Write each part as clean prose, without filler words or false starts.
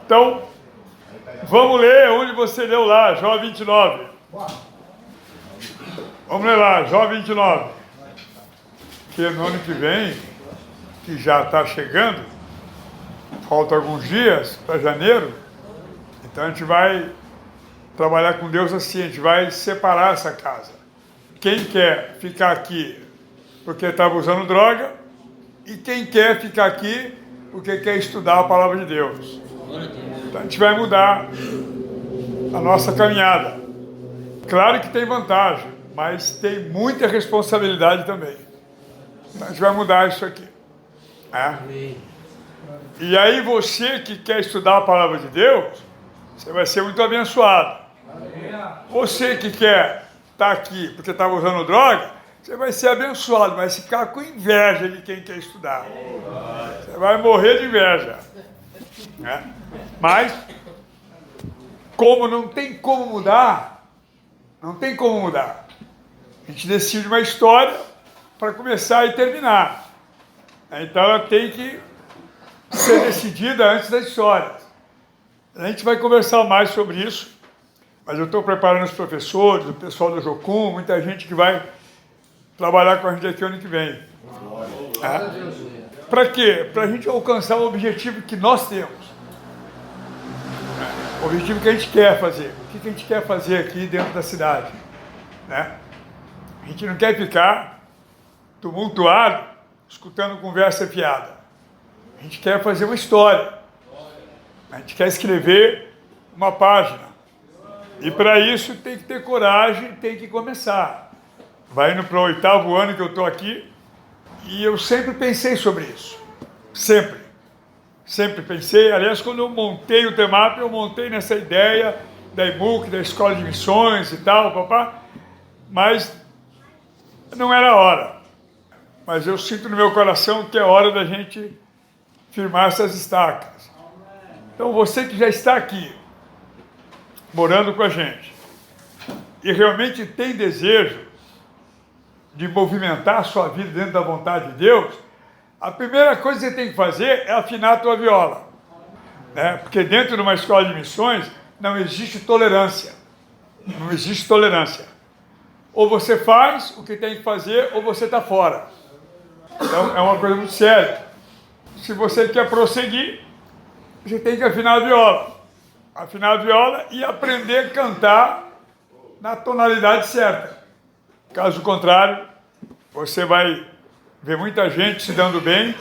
Então, vamos ler onde você leu lá, Jó 29. Vamos ler lá, Jó 29. Porque no ano que vem, que já está chegando, faltam alguns dias para janeiro, então a gente vai trabalhar com Deus assim, a gente vai separar essa casa. Quem quer ficar aqui porque estava usando droga e quem quer ficar aqui porque quer estudar a palavra de Deus. Então a gente vai mudar a nossa caminhada. Claro que tem vantagem, mas tem muita responsabilidade também. Então a gente vai mudar isso aqui. E aí você que quer estudar a palavra de Deus, você vai ser muito abençoado. Você que quer estar aqui porque estava usando droga, você vai ser abençoado, vai ficar com inveja de quem quer estudar. Você vai morrer de inveja. Mas, como não tem como mudar, a gente decide uma história para começar e terminar. Então ela tem que ser decidida antes da história. A gente vai conversar mais sobre isso, mas eu estou preparando os professores, o pessoal do Jocum, muita gente que vai trabalhar com a gente aqui ano que vem. Para quê? Para a gente alcançar o objetivo que nós temos. O objetivo que a gente quer fazer. O que a gente quer fazer aqui dentro da cidade? A gente não quer ficar tumultuado, escutando conversa fiada. A gente quer fazer uma história. A gente quer escrever uma página. E para isso tem que ter coragem, tem que começar. Vai indo para o 8º ano que eu estou aqui e eu sempre pensei sobre isso. Sempre pensei. Aliás, quando eu montei o Temap, eu montei nessa ideia da IMUC, da Escola de Missões e tal, mas não era a hora. Mas eu sinto no meu coração que é hora da gente firmar essas estacas. Então, você que já está aqui, morando com a gente, e realmente tem desejo de movimentar a sua vida dentro da vontade de Deus, a primeira coisa que você tem que fazer é afinar a tua viola. Porque dentro de uma escola de missões não existe tolerância. Não existe tolerância. Ou você faz o que tem que fazer, ou você está fora. Então, é uma coisa muito séria. Se você quer prosseguir, você tem que afinar a viola. Afinar a viola e aprender a cantar na tonalidade certa. Caso contrário, você vai ver muita gente se dando bem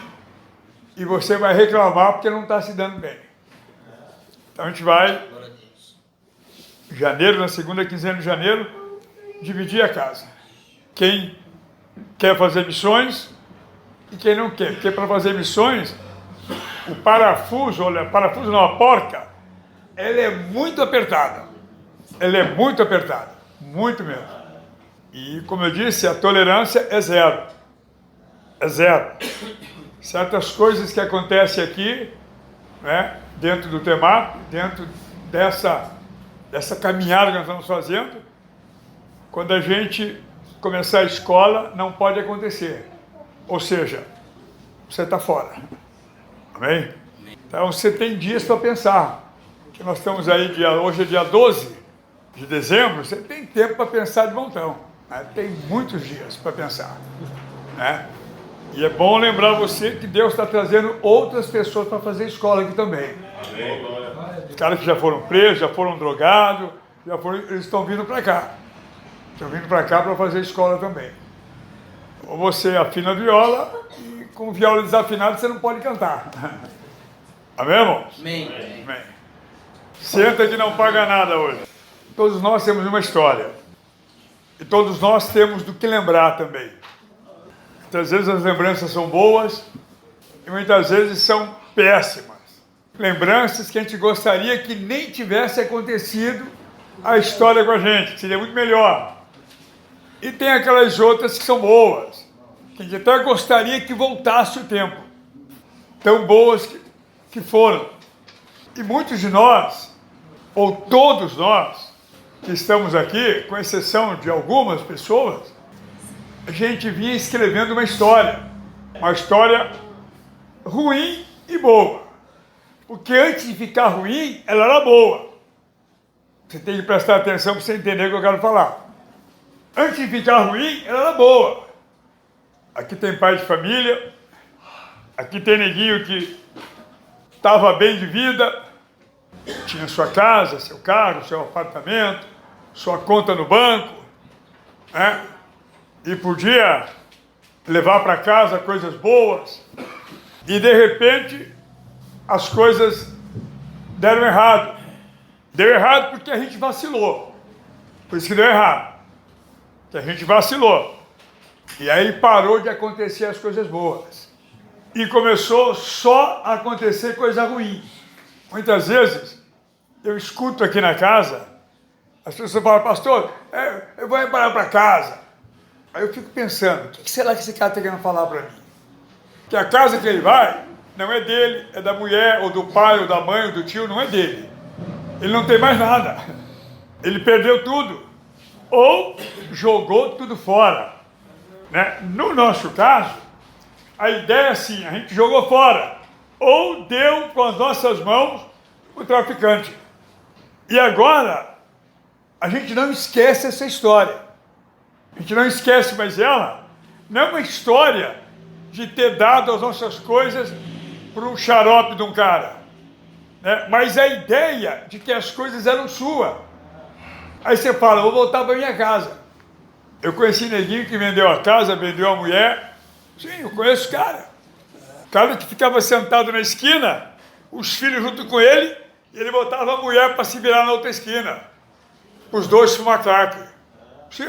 e você vai reclamar porque não está se dando bem. Então a gente vai, em janeiro, na segunda quinzena de janeiro, dividir a casa. Quem quer fazer missões e quem não quer. Porque para fazer missões, o parafuso, a porca, ela é muito apertada. Muito mesmo. E, como eu disse, a tolerância é zero. Certas coisas que acontecem aqui, dentro do Temap, dentro dessa caminhada que nós estamos fazendo, quando a gente começar a escola, não pode acontecer. Ou seja, você está fora. Amém? Então, você tem dias para pensar. Que nós estamos aí, hoje é dia 12 de dezembro, você tem tempo para pensar de montão. Tem muitos dias para pensar. E é bom lembrar você que Deus está trazendo outras pessoas para fazer escola aqui também. Os caras que já foram presos, já foram drogados, eles estão vindo para cá. Estão vindo para cá para fazer escola também. Ou você afina a viola e com viola desafinada você não pode cantar. Amém, irmãos? Amém. Senta que não paga nada hoje. Todos nós temos uma história. E todos nós temos do que lembrar também. Muitas vezes as lembranças são boas e muitas vezes são péssimas. Lembranças que a gente gostaria que nem tivesse acontecido a história com a gente, que seria muito melhor. E tem aquelas outras que são boas, que a gente até gostaria que voltasse o tempo. Tão boas que foram. E muitos de nós, ou todos nós, que estamos aqui, com exceção de algumas pessoas, a gente vinha escrevendo uma história ruim e boa. O Porque antes de ficar ruim, ela era boa. Você tem que prestar atenção para você entender o que eu quero falar. Antes de ficar ruim, ela era boa. Aqui tem pai de família, aqui tem neguinho que estava bem de vida, tinha sua casa, seu carro, seu apartamento, sua conta no banco, né? E podia levar para casa coisas boas. E de repente as coisas deram errado. Deu errado porque a gente vacilou. Por isso que deu errado. Que a gente vacilou. E aí parou de acontecer as coisas boas. E começou só a acontecer coisa ruim. Muitas vezes eu escuto aqui na casa, as pessoas falam, pastor, eu vou parar para casa. Aí eu fico pensando, o que será que esse cara está querendo falar para mim? Que a casa que ele vai não é dele, é da mulher, ou do pai, ou da mãe, ou do tio, não é dele. Ele não tem mais nada. Ele perdeu tudo. Ou jogou tudo fora. Né? No nosso caso, a ideia é assim, a gente jogou fora. Ou deu com as nossas mãos o traficante. E agora, a gente não esquece essa história. A gente não esquece, mas ela não é uma história de ter dado as nossas coisas para um xarope de um cara. Né? Mas a ideia de que as coisas eram suas. Aí você fala, vou voltar para minha casa. Eu conheci neguinho que vendeu a casa, vendeu a mulher. Sim, eu conheço o cara. O cara que ficava sentado na esquina, os filhos junto com ele, e ele botava a mulher para se virar na outra esquina. Os dois fumar crack. Sim,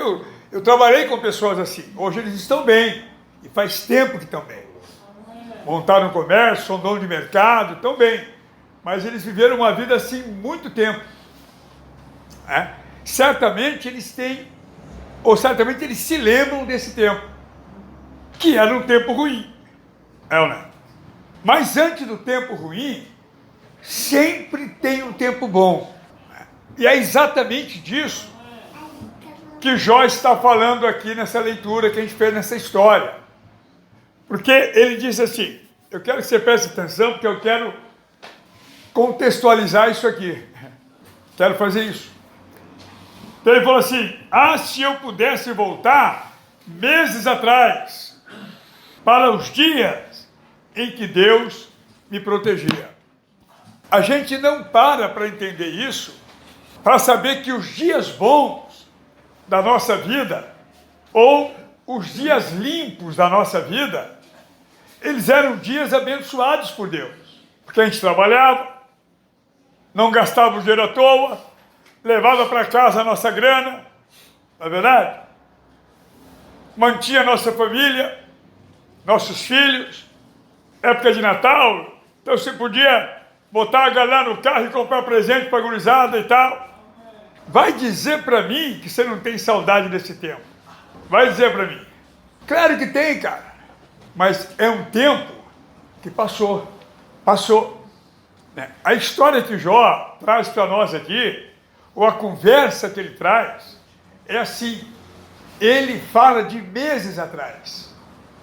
eu trabalhei com pessoas assim. Hoje eles estão bem. E faz tempo que estão bem. Montaram um comércio, são dono de mercado, estão bem. Mas eles viveram uma vida assim muito tempo. Certamente eles têm, ou certamente eles se lembram desse tempo, que era um tempo ruim. É ou não? Mas antes do tempo ruim, sempre tem um tempo bom. E é exatamente disso que Jó está falando aqui nessa leitura que a gente fez nessa história. Porque ele diz assim, eu quero que você preste atenção, porque eu quero contextualizar isso aqui. Quero fazer isso. Então ele falou assim, se eu pudesse voltar meses atrás, para os dias em que Deus me protegia. A gente não para entender isso, para saber que os dias bons da nossa vida, ou os dias limpos da nossa vida, eles eram dias abençoados por Deus. Porque a gente trabalhava, não gastava o dinheiro à toa, levava para casa a nossa grana, não é verdade? Mantinha a nossa família, nossos filhos, época de Natal, então você podia botar a galera no carro e comprar presente para a gurizada e tal. Vai dizer para mim que você não tem saudade desse tempo. Vai dizer para mim. Claro que tem, cara. Mas é um tempo que passou. Passou. A história que Jó traz para nós aqui, ou a conversa que ele traz, é assim. Ele fala de meses atrás.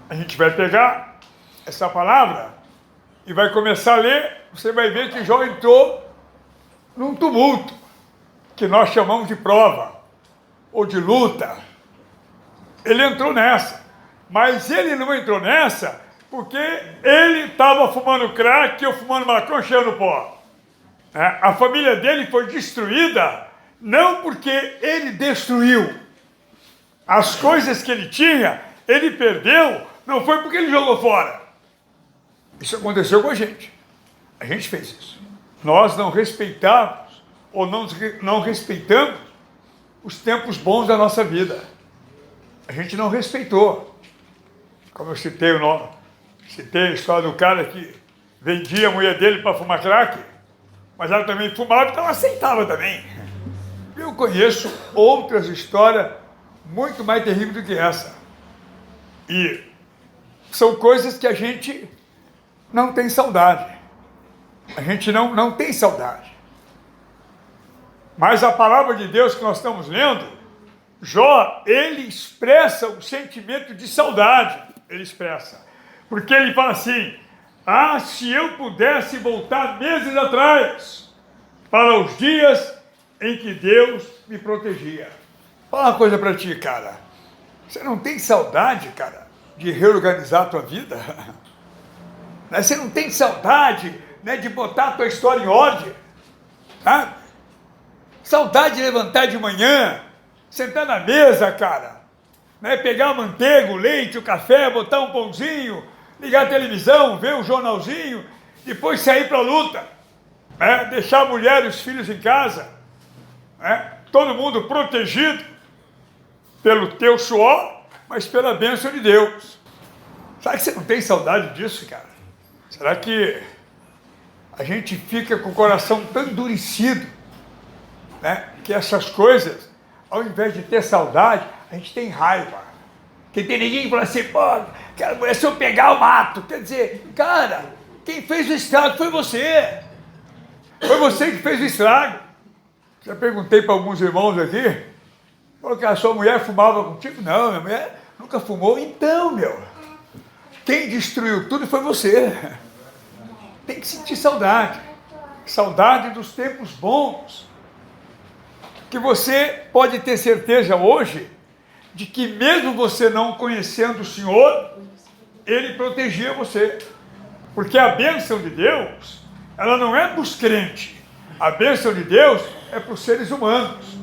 A gente vai pegar essa palavra e vai começar a ler. Você vai ver que Jó entrou num tumulto, que nós chamamos de prova, ou de luta. Ele entrou nessa. Mas ele não entrou nessa porque ele estava fumando crack ou fumando maconha cheirando pó. A família dele foi destruída não porque ele destruiu. As coisas que ele tinha, ele perdeu, não foi porque ele jogou fora. Isso aconteceu com a gente. A gente fez isso. Nós não respeitamos ou não respeitamos os tempos bons da nossa vida. A gente não respeitou. Como eu citei a história do cara que vendia a mulher dele para fumar crack, mas ela também fumava, então ela aceitava também. Eu conheço outras histórias muito mais terríveis do que essa. E são coisas que a gente não tem saudade. A gente não tem saudade. Mas a palavra de Deus que nós estamos lendo, Jó, ele expressa um sentimento de saudade. Ele expressa. Porque ele fala assim, Ah, se eu pudesse voltar meses atrás, para os dias em que Deus me protegia. Fala uma coisa para ti, cara. Você não tem saudade, cara, de reorganizar a tua vida? Né? Você não tem saudade, né, de botar a tua história em ordem? Tá? Saudade de levantar de manhã, sentar na mesa, cara, né, pegar a manteiga, o leite, o café, botar um pãozinho, ligar a televisão, ver um jornalzinho, depois sair para a luta, né, deixar a mulher e os filhos em casa, né, todo mundo protegido pelo teu suor, mas pela bênção de Deus. Será que você não tem saudade disso, cara? Será que a gente fica com o coração tão endurecido, né, que essas coisas, ao invés de ter saudade, a gente tem raiva? Que tem ninguém que fala assim, pô, cara, se eu pegar eu mato. Quer dizer, cara, quem fez o estrago foi você. Foi você que fez o estrago. Já perguntei para alguns irmãos aqui, falou que a sua mulher fumava contigo? Não, minha mulher nunca fumou. Então, quem destruiu tudo foi você. Tem que sentir saudade. Saudade dos tempos bons. Que você pode ter certeza hoje de que mesmo você não conhecendo o Senhor, Ele protegia você. Porque a bênção de Deus, ela não é para os crentes. A bênção de Deus é para os seres humanos.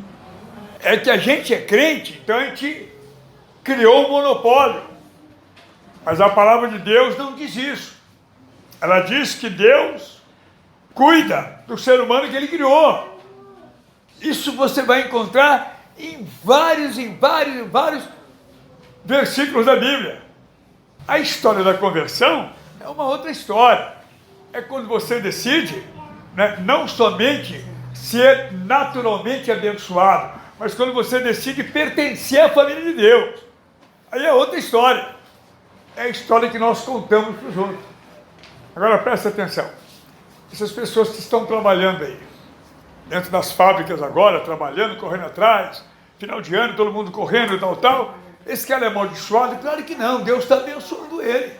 É que a gente é crente, então a gente criou um monopólio. Mas a palavra de Deus não diz isso. Ela diz que Deus cuida do ser humano que Ele criou. Isso você vai encontrar em vários versículos da Bíblia. A história da conversão é uma outra história. É quando você decide, né, não somente ser naturalmente abençoado, mas quando você decide pertencer à família de Deus. Aí é outra história. É a história que nós contamos para os outros. Agora presta atenção. Essas pessoas que estão trabalhando aí, dentro das fábricas agora, trabalhando, correndo atrás, final de ano, todo mundo correndo e tal. Esse cara é amaldiçoado? Claro que não, Deus está abençoando ele.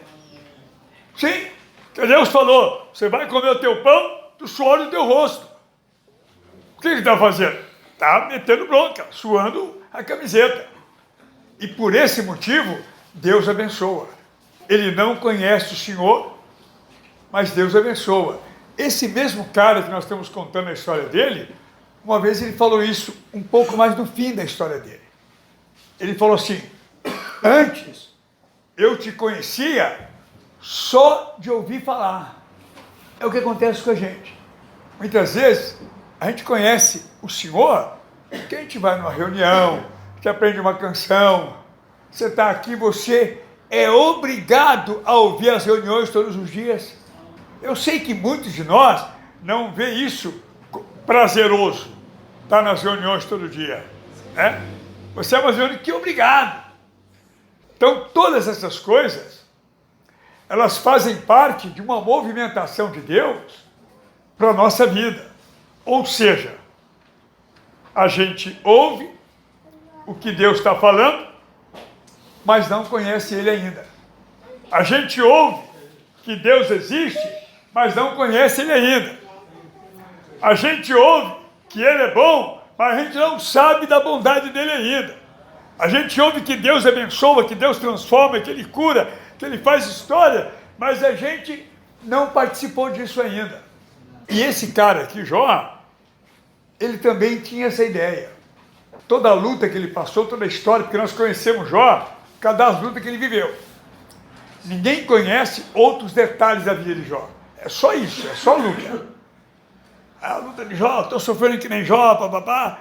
Sim, porque Deus falou, você vai comer o teu pão do suor do teu rosto. O que ele está fazendo? Está metendo bronca, suando a camiseta. E por esse motivo, Deus abençoa. Ele não conhece o Senhor, mas Deus abençoa. Esse mesmo cara que nós estamos contando a história dele, uma vez ele falou isso um pouco mais no fim da história dele. Ele falou assim, antes eu te conhecia só de ouvir falar. É o que acontece com a gente. Muitas vezes a gente conhece o Senhor, porque a gente vai numa reunião, a gente aprende uma canção, você está aqui, você é obrigado a ouvir as reuniões todos os dias. Eu sei que muitos de nós não vê isso prazeroso, estar nas reuniões todo dia, né? Você é uma reunião que é obrigado. Então, todas essas coisas, elas fazem parte de uma movimentação de Deus para a nossa vida. Ou seja, a gente ouve o que Deus está falando, mas não conhece Ele ainda. A gente ouve que Deus existe, mas não conhece Ele ainda. A gente ouve que Ele é bom, mas a gente não sabe da bondade dEle ainda. A gente ouve que Deus abençoa, que Deus transforma, que Ele cura, que Ele faz história, mas a gente não participou disso ainda. E esse cara aqui, Jó, ele também tinha essa ideia. Toda a luta que ele passou, toda a história, porque nós conhecemos Jó, por causa das lutas que ele viveu. Ninguém conhece outros detalhes da vida de Jó. É só isso, é só luta. A luta de Jó, estou sofrendo que nem Jó, papapá.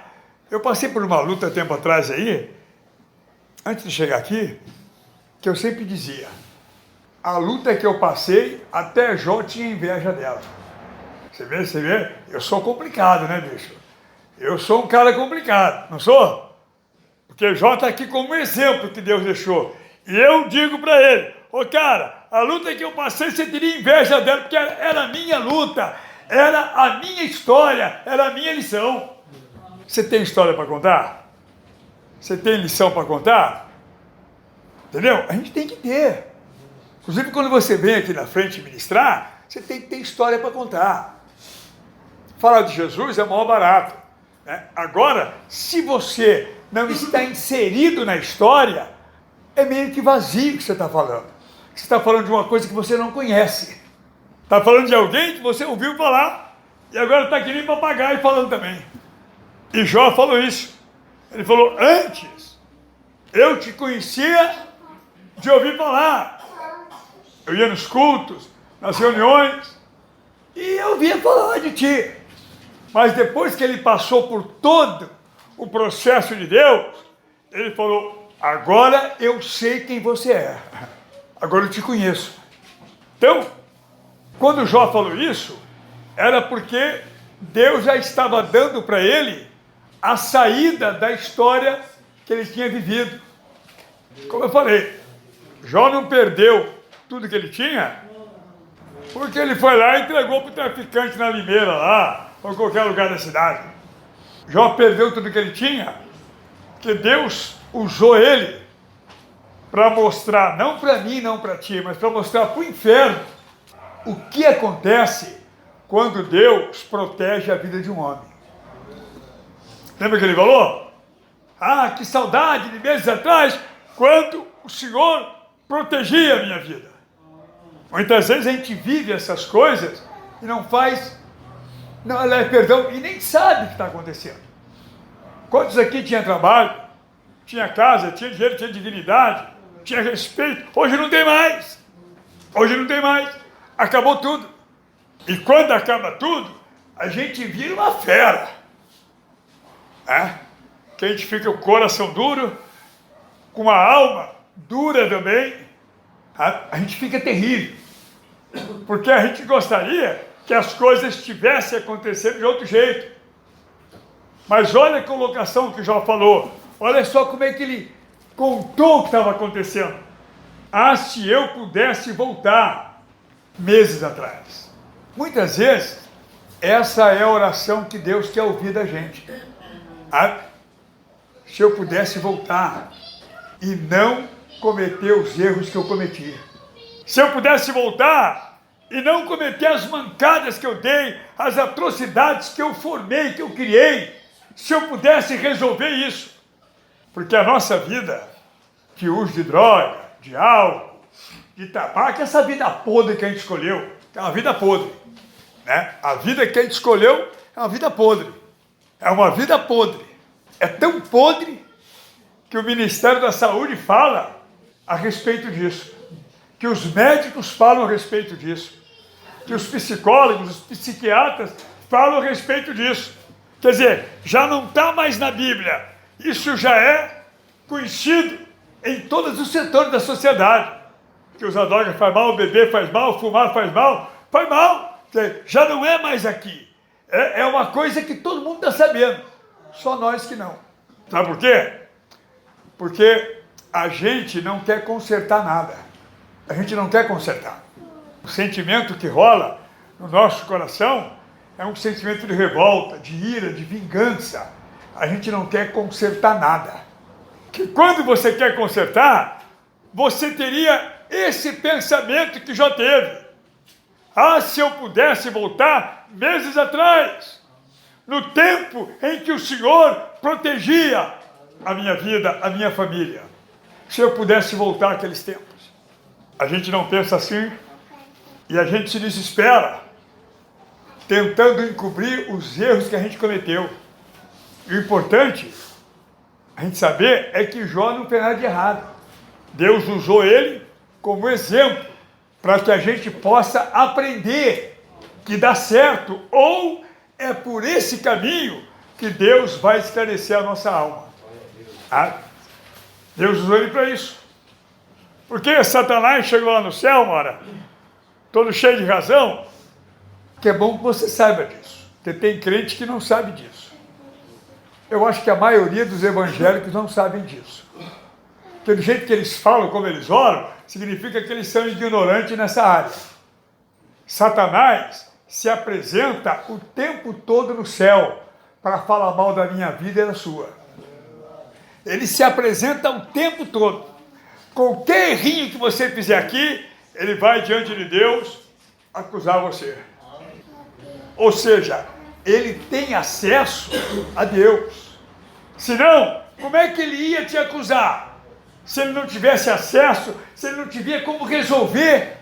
Eu passei por uma luta tempo atrás aí, antes de chegar aqui, que eu sempre dizia, a luta que eu passei, até Jó tinha inveja dela. Você vê? Eu sou complicado, né, bicho? Eu sou um cara complicado, não sou? Porque Jó está aqui como exemplo que Deus deixou. E eu digo para ele, ô cara, a luta que eu passei, você teria inveja dela, porque era a minha luta, era a minha história, era a minha lição. Você tem história para contar? Você tem lição para contar? Entendeu? A gente tem que ter. Inclusive, quando você vem aqui na frente ministrar, você tem que ter história para contar. Falar de Jesus é maior barato, né? Agora, se você não está inserido na história, é meio que vazio o que você está falando. Você está falando de uma coisa que você não conhece. Está falando de alguém que você ouviu falar e agora está que nem papagaio falando também. E Jó falou isso. Ele falou, antes eu te conhecia de ouvir falar. Eu ia nos cultos, nas reuniões, e eu ouvia falar de ti. Mas depois que ele passou por todo o processo de Deus, ele falou, agora eu sei quem você é. Agora eu te conheço. Então, quando Jó falou isso, era porque Deus já estava dando para ele a saída da história que ele tinha vivido. Como eu falei, Jó não perdeu tudo que ele tinha, porque ele foi lá e entregou para o traficante na Limeira lá, ou em qualquer lugar da cidade. Jó perdeu tudo que ele tinha, porque Deus usou ele para mostrar, não para mim, não para ti, mas para mostrar para o inferno o que acontece quando Deus protege a vida de um homem. Lembra que ele falou? Ah, que saudade de meses atrás, quando o Senhor protegia a minha vida. Muitas vezes a gente vive essas coisas e não faz, perdão, e nem sabe o que está acontecendo. Quantos aqui tinha trabalho, tinha casa, tinha dinheiro, tinha dignidade, tinha respeito? Hoje não tem mais. Hoje não tem mais. Acabou tudo. E quando acaba tudo, a gente vira uma fera. Que a gente fica com o coração duro, com a alma dura também. A gente fica terrível. Porque a gente gostaria que as coisas estivessem acontecendo de outro jeito. Mas olha a colocação que Jó falou. Olha só como é que ele contou o que estava acontecendo. Ah, se eu pudesse voltar meses atrás. Muitas vezes, essa é a oração que Deus quer ouvir da gente. Ah, se eu pudesse voltar e não cometer os erros que eu cometi. Se eu pudesse voltar e não cometer as mancadas que eu dei, as atrocidades que eu formei, que eu criei, se eu pudesse resolver isso. Porque a nossa vida, de uso de droga, de álcool, de tabaco, essa vida podre que a gente escolheu, é uma vida podre. Né? A vida que a gente escolheu é uma vida podre. É uma vida podre. É tão podre que o Ministério da Saúde fala a respeito disso. Que os médicos falam a respeito disso. Que os psicólogos, os psiquiatras falam a respeito disso. Quer dizer, já não está mais na Bíblia. Isso já é conhecido em todos os setores da sociedade. Que usar droga faz mal, beber faz mal, fumar faz mal. Faz mal. Já não é mais aqui. É uma coisa que todo mundo está sabendo. Só nós que não. Sabe por quê? Porque a gente não quer consertar nada. A gente não quer consertar. O sentimento que rola no nosso coração é um sentimento de revolta, de ira, de vingança. A gente não quer consertar nada. Que quando você quer consertar, você teria esse pensamento que já teve. Ah, se eu pudesse voltar meses atrás, no tempo em que o Senhor protegia a minha vida, a minha família. Se eu pudesse voltar àqueles tempos. A gente não pensa assim e a gente se desespera, tentando encobrir os erros que a gente cometeu. E o importante a gente saber é que Jó não fez nada de errado. Deus usou ele como exemplo para que a gente possa aprender que dá certo, ou é por esse caminho que Deus vai esclarecer a nossa alma. Deus usou ele para isso. Porque Satanás chegou lá no céu, ora, todo cheio de razão, que é bom que você saiba disso. Porque tem crente que não sabe disso. Eu acho que a maioria dos evangélicos não sabem disso. Porque do jeito que eles falam, como eles oram, significa que eles são ignorantes nessa área. Satanás se apresenta o tempo todo no céu para falar mal da minha vida e da sua. Ele se apresenta o tempo todo. Qualquer errinho que você fizer aqui, ele vai diante de Deus acusar você. Ou seja, ele tem acesso a Deus. Senão, como é que ele ia te acusar? Se ele não tivesse acesso, se ele não tiver como resolver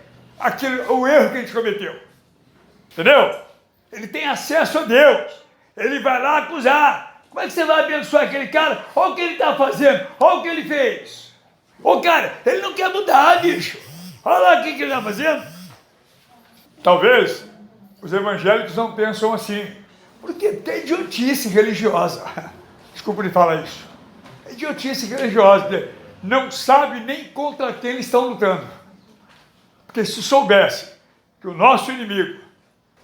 o erro que a gente cometeu. Entendeu? Ele tem acesso a Deus. Ele vai lá acusar. Como é que você vai abençoar aquele cara? Olha o que ele está fazendo. Olha o que ele fez. Ô cara, ele não quer mudar, bicho. Olha lá o que ele está fazendo. Talvez os evangélicos não pensam assim. Porque tem idiotice religiosa. Desculpa me falar isso. É idiotice religiosa. Não sabe nem contra quem eles estão lutando. Porque se soubesse que o nosso inimigo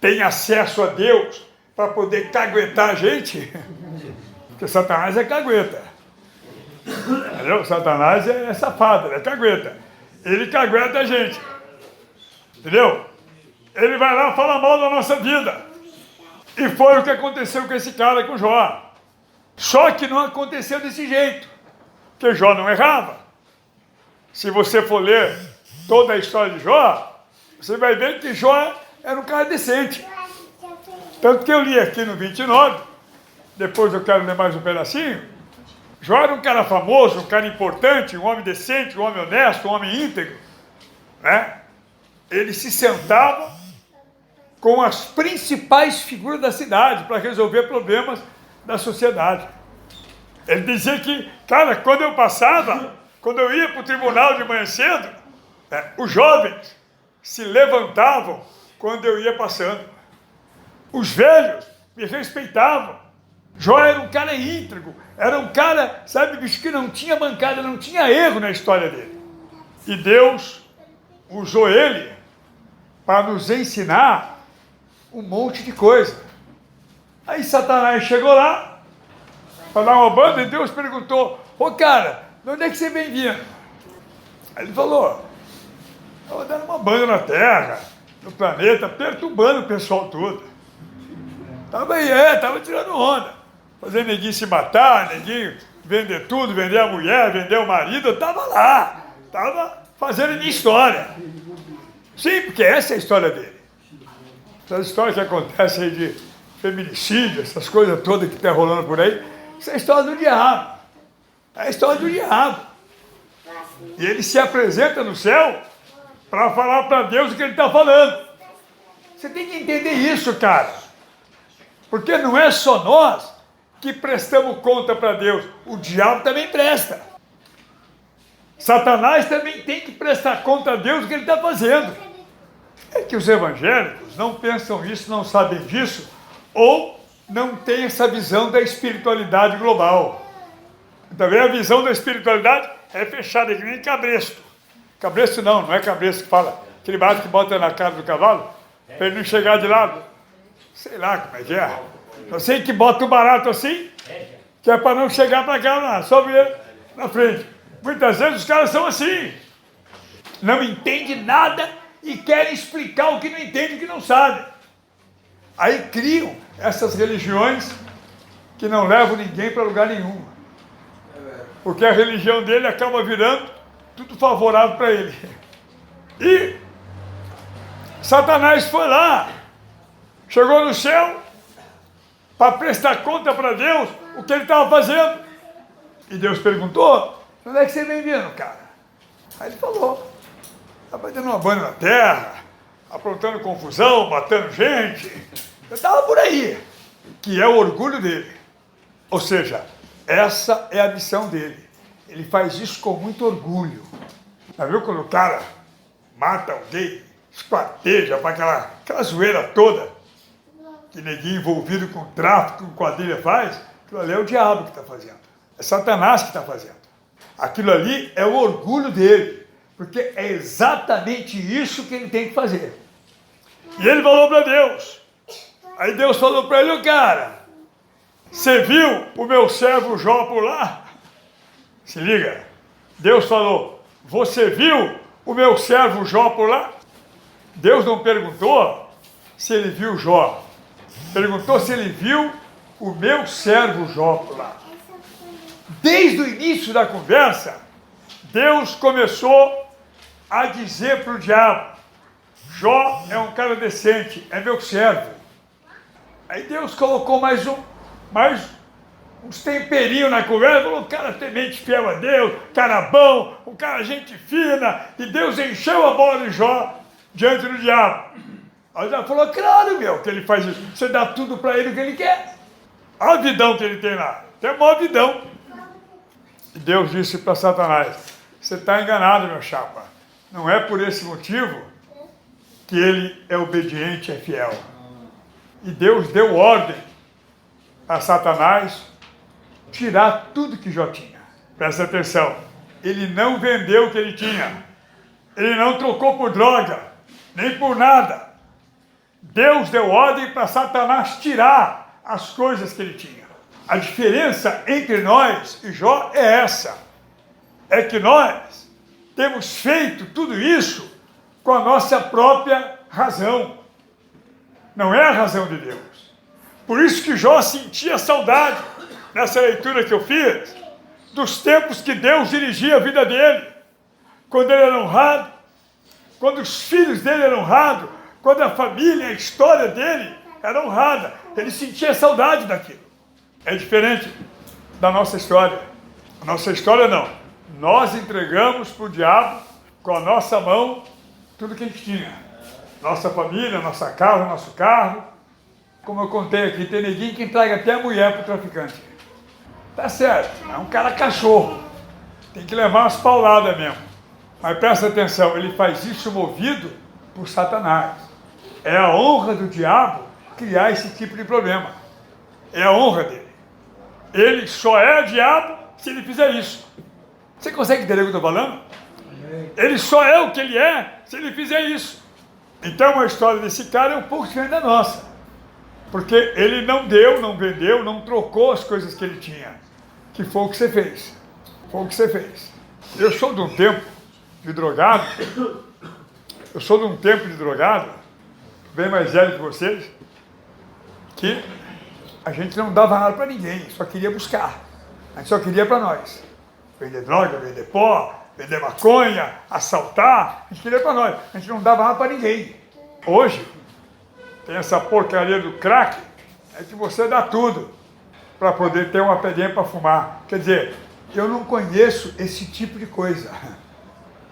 tem acesso a Deus para poder caguetar a gente, porque Satanás é cagueta. Entendeu? Satanás é safado, ele é cagueta. Ele cagueta a gente. Entendeu? Ele vai lá falar mal da nossa vida. E foi o que aconteceu com esse cara, com Jó. Só que não aconteceu desse jeito. Porque Jó não errava. Se você for ler toda a história de Jó, você vai ver que Jó era um cara decente. Tanto que eu li aqui no 29, depois eu quero ler mais um pedacinho. Jó era um cara famoso, um cara importante, um homem decente, um homem honesto, um homem íntegro. Né? Ele se sentava com as principais figuras da cidade para resolver problemas da sociedade. Ele dizia que, cara, quando eu ia para o tribunal de manhã cedo, os jovens se levantavam quando eu ia passando. Os velhos me respeitavam. Jó era um cara íntegro, era um cara, sabe, bicho, que não tinha bancada, não tinha erro na história dele. E Deus usou ele para nos ensinar um monte de coisa. Aí Satanás chegou lá para dar uma banda e Deus perguntou: ô cara, de onde é que você vem vindo? Aí ele falou: estava dando uma banda na Terra, no planeta, perturbando o pessoal todo. Tava tirando onda, fazendo neguinho se matar, neguinho vender tudo, vender a mulher, vender o marido. Eu tava lá, tava fazendo a minha história. Sim, porque essa é a história dele. Essas histórias que acontecem aí de feminicídio, essas coisas todas que estão rolando por aí, isso é a história do diabo. É a história do diabo. E ele se apresenta no céu para falar para Deus o que ele está falando. Você tem que entender isso, cara. Porque não é só nós que prestamos conta para Deus. O diabo também presta. Satanás também tem que prestar conta a Deus do que ele está fazendo. É que os evangélicos não pensam isso, não sabem disso, ou não têm essa visão da espiritualidade global. Também a visão da espiritualidade é fechada, que nem cabresto. Cabresto não é cabresto que fala, aquele barato que bota na cara do cavalo, para ele não chegar de lado. Sei lá como é que é. Eu sei que bota o barato assim, que é para não chegar para cá, só ver na frente. Muitas vezes os caras são assim. Não entendem nada e querem explicar o que não entendem, o que não sabem. Aí criam essas religiões que não levam ninguém para lugar nenhum. Porque a religião dele acaba virando tudo favorável para ele. E Satanás foi lá, chegou no céu para prestar conta para Deus o que ele estava fazendo. E Deus perguntou: onde é que você vem vindo, cara? Aí ele falou: estava dando uma banda na terra, aprontando confusão, matando gente. Eu estava por aí, que é o orgulho dele. Ou seja, essa é a missão dele. Ele faz isso com muito orgulho. Já viu quando o cara mata alguém, esquarteja para aquela zoeira toda que neguinho envolvido com tráfico, com quadrilha faz? Aquilo ali é o diabo que está fazendo. É Satanás que está fazendo. Aquilo ali é o orgulho dele, porque é exatamente isso que ele tem que fazer. E ele falou para Deus. Aí Deus falou para ele: cara, você viu o meu servo Jó por lá? Se liga. Deus falou: você viu o meu servo Jó por lá? Deus não perguntou se ele viu Jó. Perguntou se ele viu o meu servo Jó por lá. Desde o início da conversa, Deus começou a dizer para o diabo: Jó é um cara decente, é meu servo. Aí Deus colocou mais uns temperinhos na conversa, falou: cara temente fiel a Deus, cara bom, um cara gente fina, e Deus encheu a bola de Jó diante do diabo. Aí já falou: claro, meu, que ele faz isso, você dá tudo para ele o que ele quer. Olha a vidão que ele tem lá, tem a maior vidão. E Deus disse para Satanás: você está enganado, meu chapa, não é por esse motivo que ele é obediente, é fiel. E Deus deu ordem a Satanás tirar tudo que Jó tinha. Presta atenção, ele não vendeu o que ele tinha, ele não trocou por droga, nem por nada. Deus deu ordem para Satanás tirar as coisas que ele tinha. A diferença entre nós e Jó é essa, é que nós temos feito tudo isso com a nossa própria razão, não é a razão de Deus. Por isso que Jó sentia saudade, nessa leitura que eu fiz, dos tempos que Deus dirigia a vida dele, quando ele era honrado, quando os filhos dele eram honrados, quando a família, a história dele era honrada. Ele sentia saudade daquilo. É diferente da nossa história. A nossa história não. Nós entregamos para o diabo, com a nossa mão, tudo que a gente tinha. Nossa família, nossa casa, nosso carro. Como eu contei aqui, tem neguinho que entrega até a mulher para o traficante. Tá certo, é um cara cachorro. Tem que levar umas pauladas mesmo. Mas presta atenção, ele faz isso movido por Satanás. É a honra do diabo criar esse tipo de problema. É a honra dele. Ele só é diabo se ele fizer isso. Você consegue entender o que eu estou falando? Ele só é o que ele é se ele fizer isso. Então a história desse cara é um pouco diferente da nossa. Porque ele não deu, não vendeu, não trocou as coisas que ele tinha. Que foi o que você fez. Foi o que você fez. Eu sou de um tempo de drogado. Eu sou de um tempo de drogado, bem mais velho que vocês, que a gente não dava nada para ninguém, só queria buscar. A gente só queria para nós. Vender droga, vender pó, vender maconha, assaltar, a gente queria para nós. A gente não dava nada para ninguém. Hoje, tem essa porcaria do crack, é que você dá tudo para poder ter uma pedrinha para fumar. Quer dizer, eu não conheço esse tipo de coisa.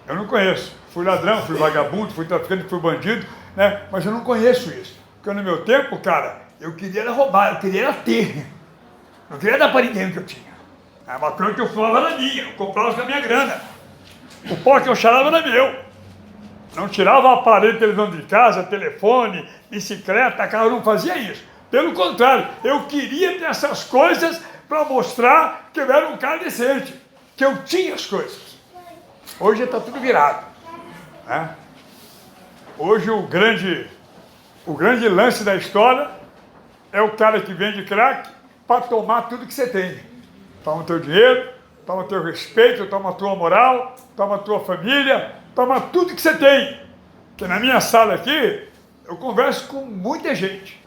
Eu não conheço. Fui ladrão, fui vagabundo, fui traficante, fui bandido, né? Mas eu não conheço isso. Porque no meu tempo, cara, eu queria era roubar, eu queria era ter. Não queria dar para ninguém o que eu tinha. A maconha que eu fumava era minha, eu comprava com a minha grana. O pó que eu cheirava era meu. Não tirava aparelho de televisão de casa, telefone, bicicleta, carro, eu não fazia isso. Pelo contrário, eu queria ter essas coisas para mostrar que eu era um cara decente, que eu tinha as coisas. Hoje está tudo virado, né? Hoje o grande lance da história é o cara que vende crack para tomar tudo que você tem. Toma o teu dinheiro, toma o teu respeito, toma a tua moral, toma a tua família, toma tudo que você tem. Porque na minha sala aqui, eu converso com muita gente.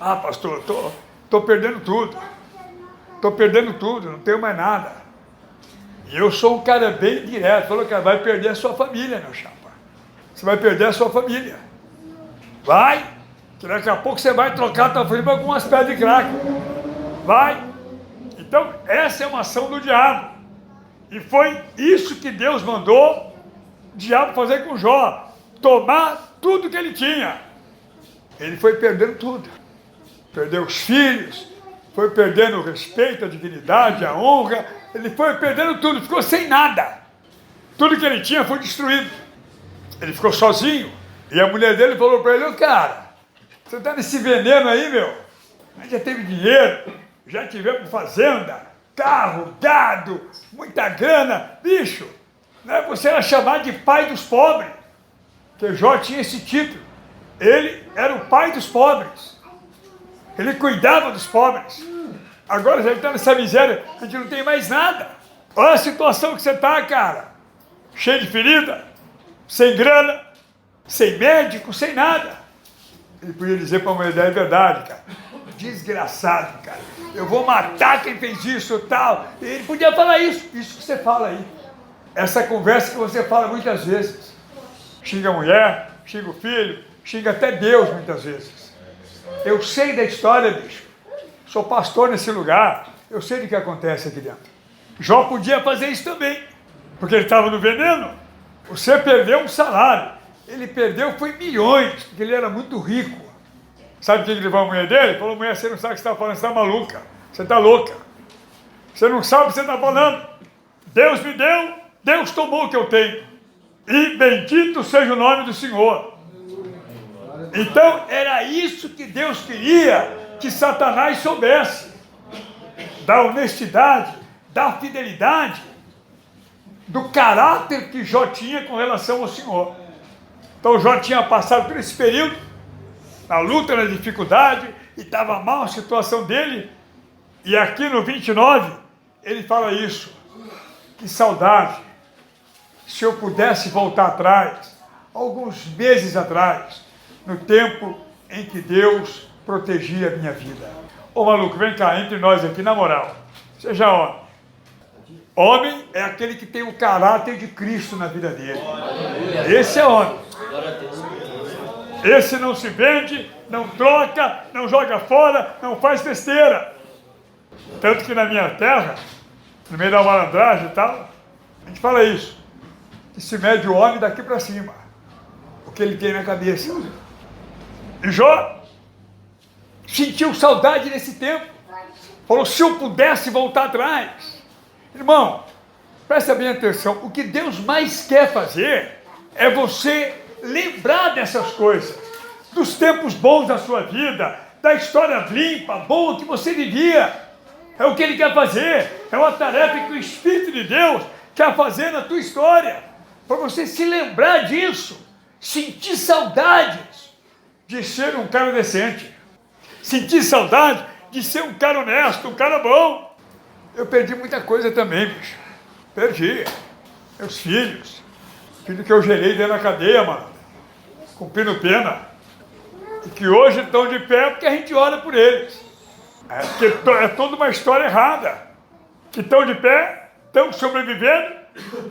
Ah, pastor, tô perdendo tudo. Tô perdendo tudo, não tenho mais nada. E eu sou um cara bem direto. Falou que vai perder a sua família, meu chapa. Você vai perder a sua família. Vai, que daqui a pouco você vai trocar a tua família com umas pedras de crack. Vai. Então, essa é uma ação do diabo. E foi isso que Deus mandou o diabo fazer com Jó. Tomar tudo que ele tinha. Ele foi perdendo tudo. Perdeu os filhos, foi perdendo o respeito, a dignidade, a honra. Ele foi perdendo tudo, ficou sem nada. Tudo que ele tinha foi destruído. Ele ficou sozinho. E a mulher dele falou para ele: ô cara, você está nesse veneno aí, meu? A gente já teve dinheiro, já tivemos fazenda, carro, gado, muita grana. Bicho, né? Você era chamado de pai dos pobres. Porque Jó tinha esse título. Ele era o pai dos pobres. Ele cuidava dos pobres. Agora já está nessa miséria, a gente não tem mais nada. Olha a situação que você está, cara. Cheio de ferida, sem grana, sem médico, sem nada. Ele podia dizer para a mulher: é verdade, cara. Desgraçado, cara. Eu vou matar quem fez isso e tal. Ele podia falar isso que você fala aí. Essa conversa que você fala muitas vezes. Xinga a mulher, xinga o filho, xinga até Deus muitas vezes. Eu sei da história, bicho. Sou pastor nesse lugar, eu sei do que acontece aqui dentro. Jó podia fazer isso também, porque ele estava no veneno. Você perdeu um salário, ele perdeu foi milhões, porque ele era muito rico. Sabe o que ele levou a mulher dele? Ele falou: mulher, você não sabe o que você está falando, você está maluca, você está louca. Você não sabe o que você está falando. Deus me deu, Deus tomou o que eu tenho. E bendito seja o nome do Senhor. Então era isso que Deus queria que Satanás soubesse. Da honestidade, da fidelidade, do caráter que Jó tinha com relação ao Senhor. Então Jó tinha passado por esse período, na luta, na dificuldade, e estava mal a situação dele. E aqui no 29, ele fala isso. Que saudade, se eu pudesse voltar atrás, alguns meses atrás, no tempo em que Deus protegia a minha vida. Ô maluco, vem cá, entre nós aqui, na moral. Seja homem. Homem é aquele que tem o caráter de Cristo na vida dele. Esse é homem. Esse não se vende, não troca, não joga fora, não faz besteira. Tanto que na minha terra, no meio da malandragem e tal, a gente fala isso. Que se mede o homem daqui para cima. O que ele tem na cabeça. E Jó sentiu saudade nesse tempo. Falou: se eu pudesse voltar atrás. Irmão, presta bem atenção. O que Deus mais quer fazer é você lembrar dessas coisas. Dos tempos bons da sua vida. Da história limpa, boa que você vivia. É o que Ele quer fazer. É uma tarefa que o Espírito de Deus quer fazer na tua história. Para você se lembrar disso. Sentir saudades de ser um cara decente. Sentir saudade de ser um cara honesto, um cara bom. Eu perdi muita coisa também, bicho. Perdi. Meus filhos. Filho que eu gerei dentro da cadeia, mano. Cumprindo pena. E que hoje estão de pé porque a gente ora por eles. É toda uma história errada. Que estão de pé, estão sobrevivendo,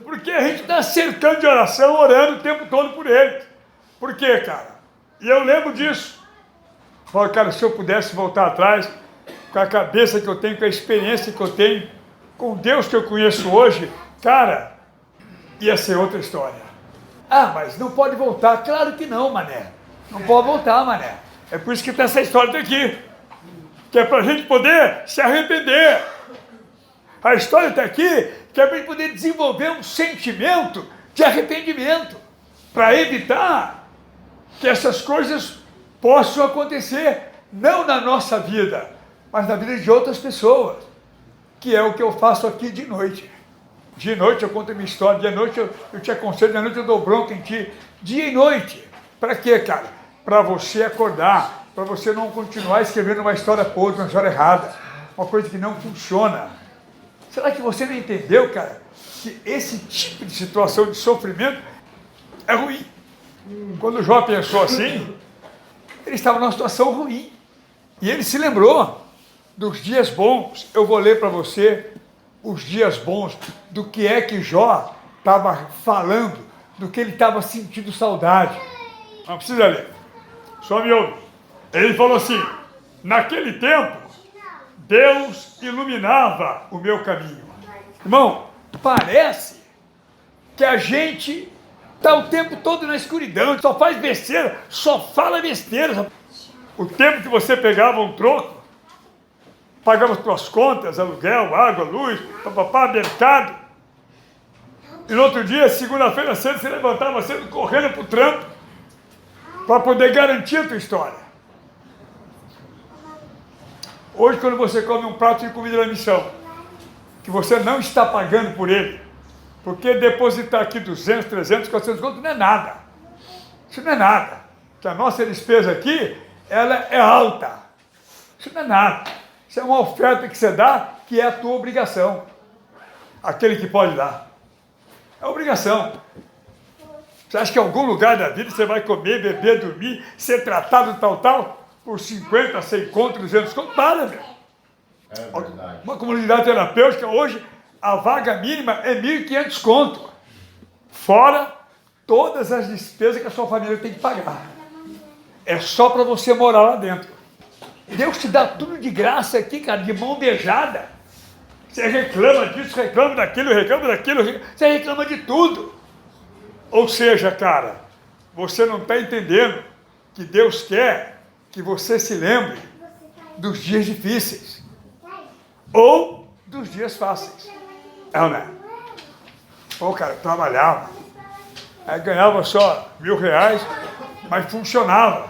porque a gente está cercando de oração, orando o tempo todo por eles. Por quê, cara? E eu lembro disso. Falo, cara, se eu pudesse voltar atrás, com a cabeça que eu tenho, com a experiência que eu tenho, com Deus que eu conheço hoje, cara, ia ser outra história. Ah, mas não pode voltar. Claro que não, mané. Não pode voltar, mané. É por isso que tem essa história daqui. Que é para a gente poder se arrepender. A história está aqui, que é para a gente poder desenvolver um sentimento de arrependimento. Para evitar que essas coisas possam acontecer. Não na nossa vida, mas na vida de outras pessoas. Que é o que eu faço aqui de noite. De noite eu conto a minha história, de noite eu te aconselho, de noite eu dou bronca em ti. Dia e noite. Para quê, cara? Para você acordar, para você não continuar escrevendo uma história podre, uma história errada, uma coisa que não funciona. Será que você não entendeu, cara, que esse tipo de situação de sofrimento é ruim? Quando o Jó pensou assim, ele estava numa situação ruim. E ele se lembrou dos dias bons. Eu vou ler para você os dias bons, do que é que Jó estava falando, do que ele estava sentindo saudade. Não precisa ler, só me ouve. Ele falou assim: naquele tempo, Deus iluminava o meu caminho. Irmão, parece que a gente está o tempo todo na escuridão, só faz besteira, só fala besteira. O tempo que você pegava um troco, pagava as suas contas, aluguel, água, luz, papapá, mercado. E no outro dia, segunda-feira cedo, você levantava cedo, correndo para o trampo, para poder garantir a tua história. Hoje, quando você come um prato de comida na missão, que você não está pagando por ele, porque depositar aqui 200, 300, 400 contos não é nada. Isso não é nada. Que a nossa despesa aqui, ela é alta. Isso não é nada. Isso é uma oferta que você dá, que é a tua obrigação. Aquele que pode dar. É obrigação. Você acha que em algum lugar da vida você vai comer, beber, dormir, ser tratado tal, por 50, 100 conto, 200 conto? Para, meu. É verdade. Uma comunidade terapêutica, hoje, a vaga mínima é 1.500 conto. Fora todas as despesas que a sua família tem que pagar. É só para você morar lá dentro. Deus te dá tudo de graça aqui, cara, de mão beijada. Você reclama disso, reclama daquilo, você reclama de tudo. Ou seja, cara, você não está entendendo que Deus quer que você se lembre dos dias difíceis ou dos dias fáceis. É ou não é? Pô, cara, eu trabalhava, aí ganhava só R$1.000, mas funcionava.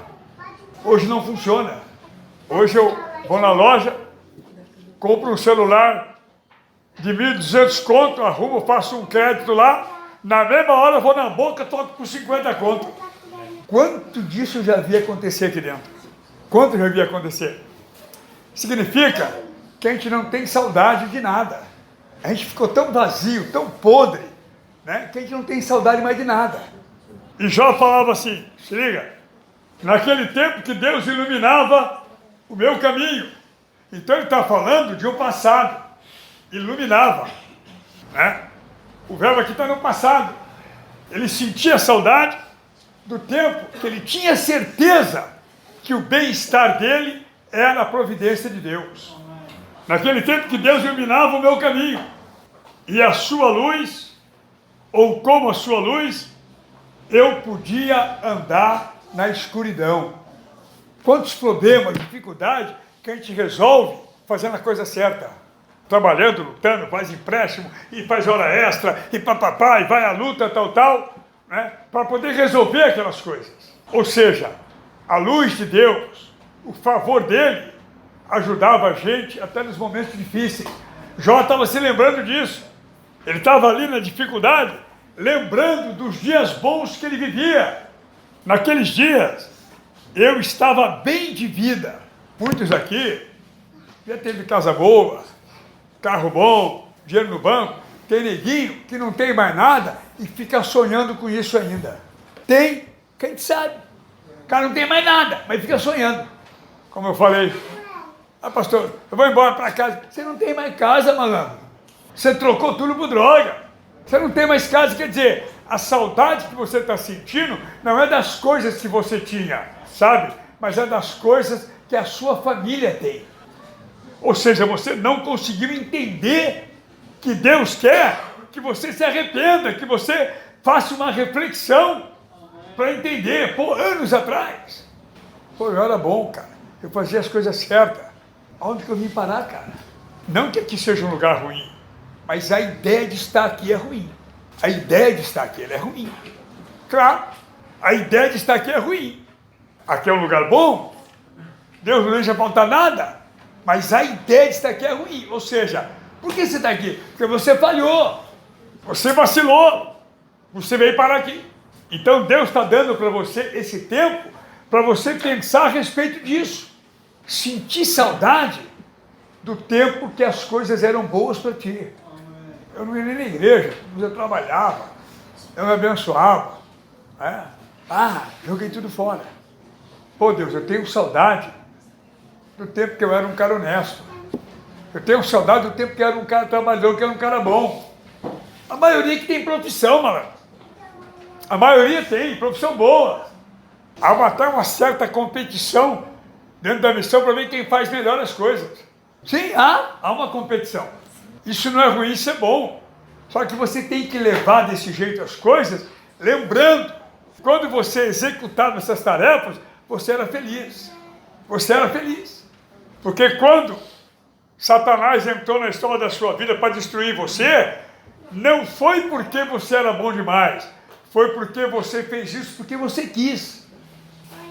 Hoje não funciona. Hoje eu vou na loja, compro um celular de 1.200 conto, arrumo, faço um crédito lá, na mesma hora eu vou na boca, toco por 50 conto. Quanto disso eu já vi acontecer aqui dentro? Quanto eu já vi acontecer? Significa que a gente não tem saudade de nada. A gente ficou tão vazio, tão podre, né, que a gente não tem saudade mais de nada. E Jó falava assim, se liga, naquele tempo que Deus iluminava o meu caminho. Então ele está falando de um passado, iluminava, né? O verbo aqui está no passado. Ele sentia saudade do tempo que ele tinha certeza que o bem-estar dele era a providência de Deus. Naquele tempo que Deus iluminava o meu caminho, e a sua luz, ou como a sua luz, eu podia andar na escuridão. Quantos problemas, dificuldades que a gente resolve fazendo a coisa certa. Trabalhando, lutando, faz empréstimo, e faz hora extra, e papapá, e vai à luta, tal, né, para poder resolver aquelas coisas. Ou seja, a luz de Deus, o favor dele, ajudava a gente até nos momentos difíceis. Jó estava se lembrando disso. Ele estava ali na dificuldade, lembrando dos dias bons que ele vivia. Naqueles dias, eu estava bem de vida. Muitos aqui já teve casa boa, carro bom, dinheiro no banco. Tem neguinho que não tem mais nada e fica sonhando com isso ainda. Tem, quem sabe. O cara não tem mais nada, mas fica sonhando. Como eu falei, pastor, eu vou embora para casa. Você não tem mais casa, malandro. Você trocou tudo por droga. Você não tem mais casa, quer dizer, a saudade que você está sentindo não é das coisas que você tinha, sabe? Mas é das coisas que a sua família tem. Ou seja, você não conseguiu entender que Deus quer que você se arrependa, que você faça uma reflexão para entender. Pô, anos atrás, pô, eu era bom, cara. Eu fazia as coisas certas. Aonde que eu vim parar, cara? Não que aqui seja um lugar ruim, mas a ideia de estar aqui é ruim. A ideia de estar aqui, ela é ruim. Claro, a ideia de estar aqui é ruim. Aqui é um lugar bom, Deus não deixa faltar nada, mas a ideia de estar aqui é ruim. Ou seja, por que você está aqui? Porque você falhou, você vacilou, você veio parar aqui. Então Deus está dando para você esse tempo, para você pensar a respeito disso. Sentir saudade do tempo que as coisas eram boas para ti. Eu não ia nem na igreja, eu trabalhava, eu me abençoava. Né? Joguei tudo fora. Pô, Deus, eu tenho saudade do tempo que eu era um cara honesto. Eu tenho saudade do tempo que eu era um cara trabalhador, que era um cara bom. A maioria que tem profissão, malandro. A maioria tem profissão boa. Há até uma certa competição dentro da missão para ver quem faz melhor as coisas. Sim, há uma competição. Isso não é ruim, isso é bom. Só que você tem que levar desse jeito as coisas, lembrando, quando você executava essas tarefas, você era feliz. Você era feliz. Porque quando Satanás entrou na história da sua vida para destruir você, não foi porque você era bom demais, foi porque você fez isso porque você quis.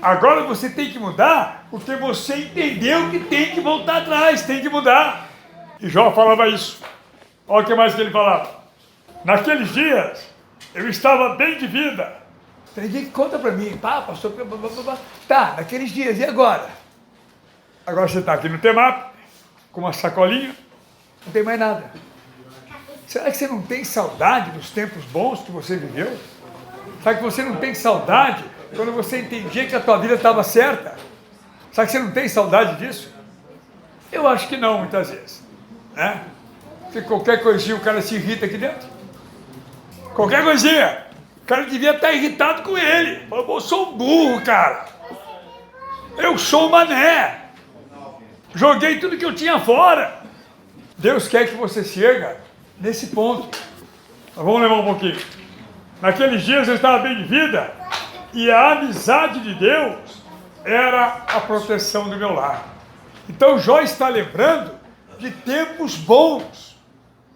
Agora você tem que mudar porque você entendeu que tem que voltar atrás, tem que mudar. E Jó falava isso. Olha o que mais que ele falava. Naqueles dias, eu estava bem de vida. Tem ninguém que conta para mim. Pastor, tá, naqueles dias, e agora? Agora você está aqui no temap, com uma sacolinha, não tem mais nada. Será que você não tem saudade dos tempos bons que você viveu? Será que você não tem saudade quando você entendia que a tua vida estava certa? Será que você não tem saudade disso? Eu acho que não, muitas vezes. Né? Porque qualquer coisinha o cara se irrita aqui dentro. Qualquer coisinha. cara devia estar irritado com ele. Falou, eu sou um burro, cara. Eu sou um mané. Joguei tudo que eu tinha fora. Deus quer que você chegue nesse ponto. Mas vamos levar um pouquinho. Naqueles dias eu estava bem de vida e a amizade de Deus era a proteção do meu lar. Então Jó está lembrando de tempos bons.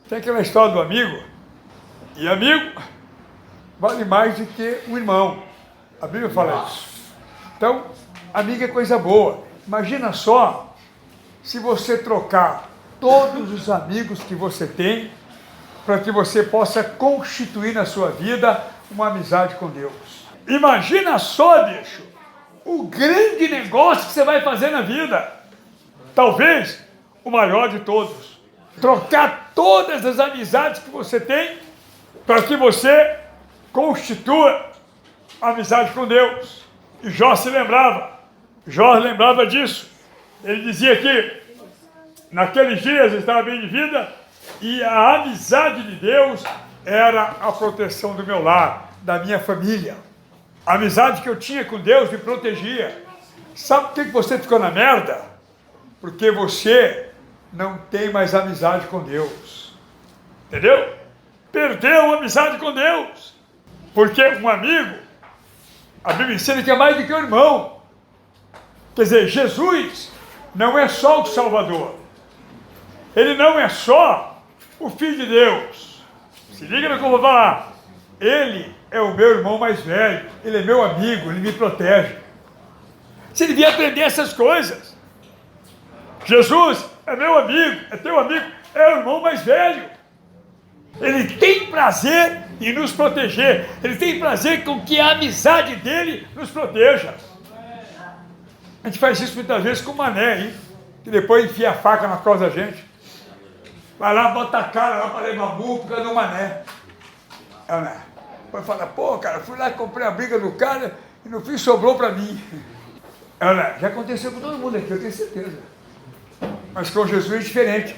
Tem aquela história do amigo. E amigo vale mais do que um irmão. A Bíblia fala isso. Então, amigo é coisa boa. Imagina só se você trocar todos os amigos que você tem para que você possa constituir na sua vida uma amizade com Deus. Imagina só, bicho, o grande negócio que você vai fazer na vida. Talvez o maior de todos. Trocar todas as amizades que você tem para que você constitua amizade com Deus. E Jó se lembrava. Jó lembrava disso. Ele dizia que naqueles dias estava bem de vida e a amizade de Deus era a proteção do meu lar, da minha família. A amizade que eu tinha com Deus me protegia. Sabe por que você ficou na merda? Porque você não tem mais amizade com Deus. Entendeu? Perdeu a amizade com Deus. Porque um amigo, a Bíblia ensina que é mais do que um irmão. Quer dizer, Jesus não é só o Salvador. Ele não é só o Filho de Deus. Se liga no que eu vou falar. Ele é o meu irmão mais velho. Ele é meu amigo, ele me protege. Você devia aprender essas coisas. Jesus é meu amigo, é teu amigo, é o irmão mais velho. Ele tem prazer em nos proteger. Ele tem prazer com que a amizade dele nos proteja. A gente faz isso muitas vezes com o mané, hein? Que depois enfia a faca na causa da gente. Vai lá, bota a cara lá para levar burro por causa do mané. É, né? Depois fala, pô, cara, fui lá, comprei a briga do cara e no fim sobrou para mim. É, né? Já aconteceu com todo mundo aqui, eu tenho certeza. Mas com Jesus é diferente.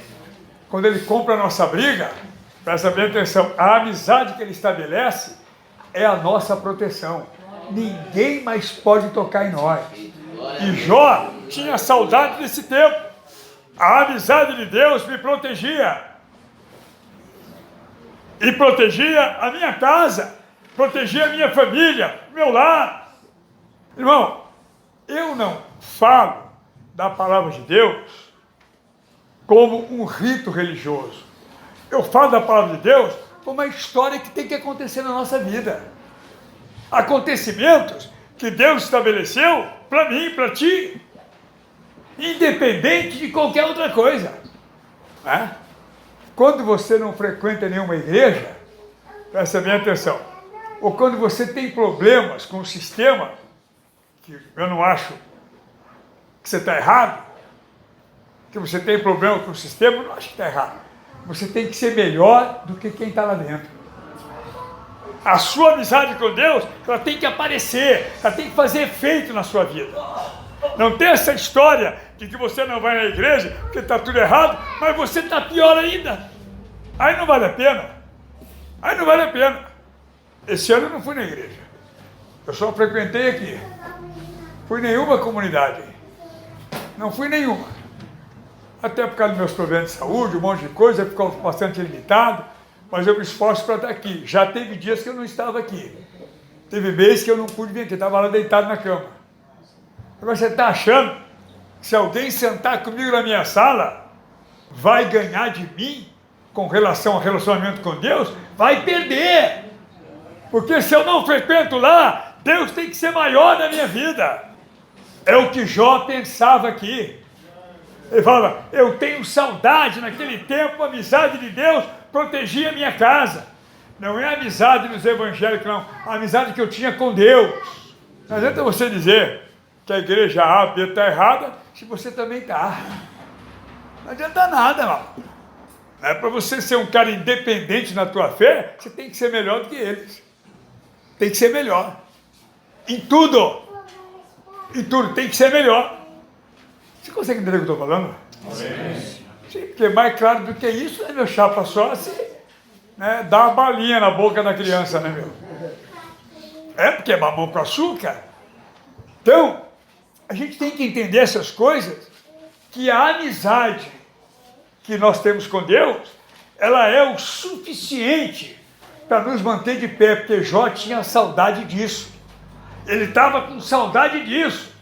Quando ele compra a nossa briga, presta bem atenção, a amizade que ele estabelece é a nossa proteção. Ninguém mais pode tocar em nós. E Jó tinha saudade desse tempo. A amizade de Deus me protegia. E protegia a minha casa, protegia a minha família, meu lar. Irmão, eu não falo da palavra de Deus como um rito religioso. Eu falo da palavra de Deus como uma história que tem que acontecer na nossa vida. Acontecimentos que Deus estabeleceu para mim, para ti, independente de qualquer outra coisa. Quando você não frequenta nenhuma igreja, presta bem atenção, ou quando você tem problemas com o sistema, que eu não acho que você está errado, que você tem problema com o sistema, eu não acho que está errado. Você tem que ser melhor do que quem está lá dentro. A sua amizade com Deus, ela tem que aparecer, ela tem que fazer efeito na sua vida. Não tem essa história de que você não vai na igreja porque está tudo errado, mas você está pior ainda. Aí não vale a pena. Aí não vale a pena. Esse ano eu não fui na igreja. Eu só frequentei aqui. Fui em nenhuma comunidade. Não fui nenhuma. Até por causa dos meus problemas de saúde, um monte de coisa, ficou bastante limitado, mas eu me esforço para estar aqui. Já teve dias que eu não estava aqui. Teve meses que eu não pude vir aqui, estava lá deitado na cama. Agora você está achando que se alguém sentar comigo na minha sala, vai ganhar de mim com relação ao relacionamento com Deus? Vai perder! Porque se eu não frequento lá, Deus tem que ser maior na minha vida. É o que Jó pensava aqui. Ele fala, eu tenho saudade naquele tempo, a amizade de Deus protegia a minha casa. Não é a amizade dos evangélicos, não. A amizade que eu tinha com Deus. Não adianta você dizer que a igreja A, B está errada, se você também está. Não adianta nada, não. É para você ser um cara independente na tua fé, você tem que ser melhor do que eles. Tem que ser melhor. Em tudo. Em tudo, tem que ser melhor. Você consegue entender o que eu estou falando? Sim. Sim, porque mais claro do que isso, né, meu chapa, só se dá uma balinha na boca da criança, né, meu? É porque é mamão com açúcar. Então, a gente tem que entender essas coisas, que a amizade que nós temos com Deus, ela é o suficiente para nos manter de pé, porque Jó tinha saudade disso. Ele estava com saudade disso,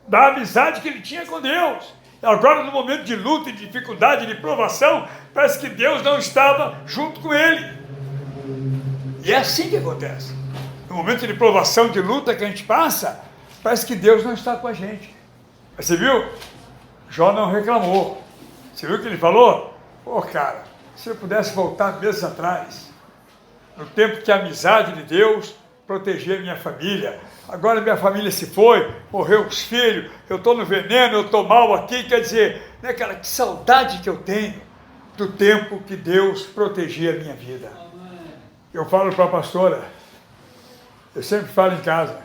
da amizade que ele tinha com Deus. Agora, no momento de luta, de dificuldade, de provação, parece que Deus não estava junto com ele. E é assim que acontece. No momento de provação, de luta que a gente passa, parece que Deus não está com a gente. Você viu? Jó não reclamou. Você viu o que ele falou? Pô, cara, se eu pudesse voltar meses atrás, no tempo que a amizade de Deus protegia minha família. Agora minha família se foi, morreu os filhos, eu estou no veneno, eu estou mal aqui. Quer dizer, né, cara, que saudade que eu tenho do tempo que Deus protegia a minha vida. Eu falo para a pastora, eu sempre falo em casa,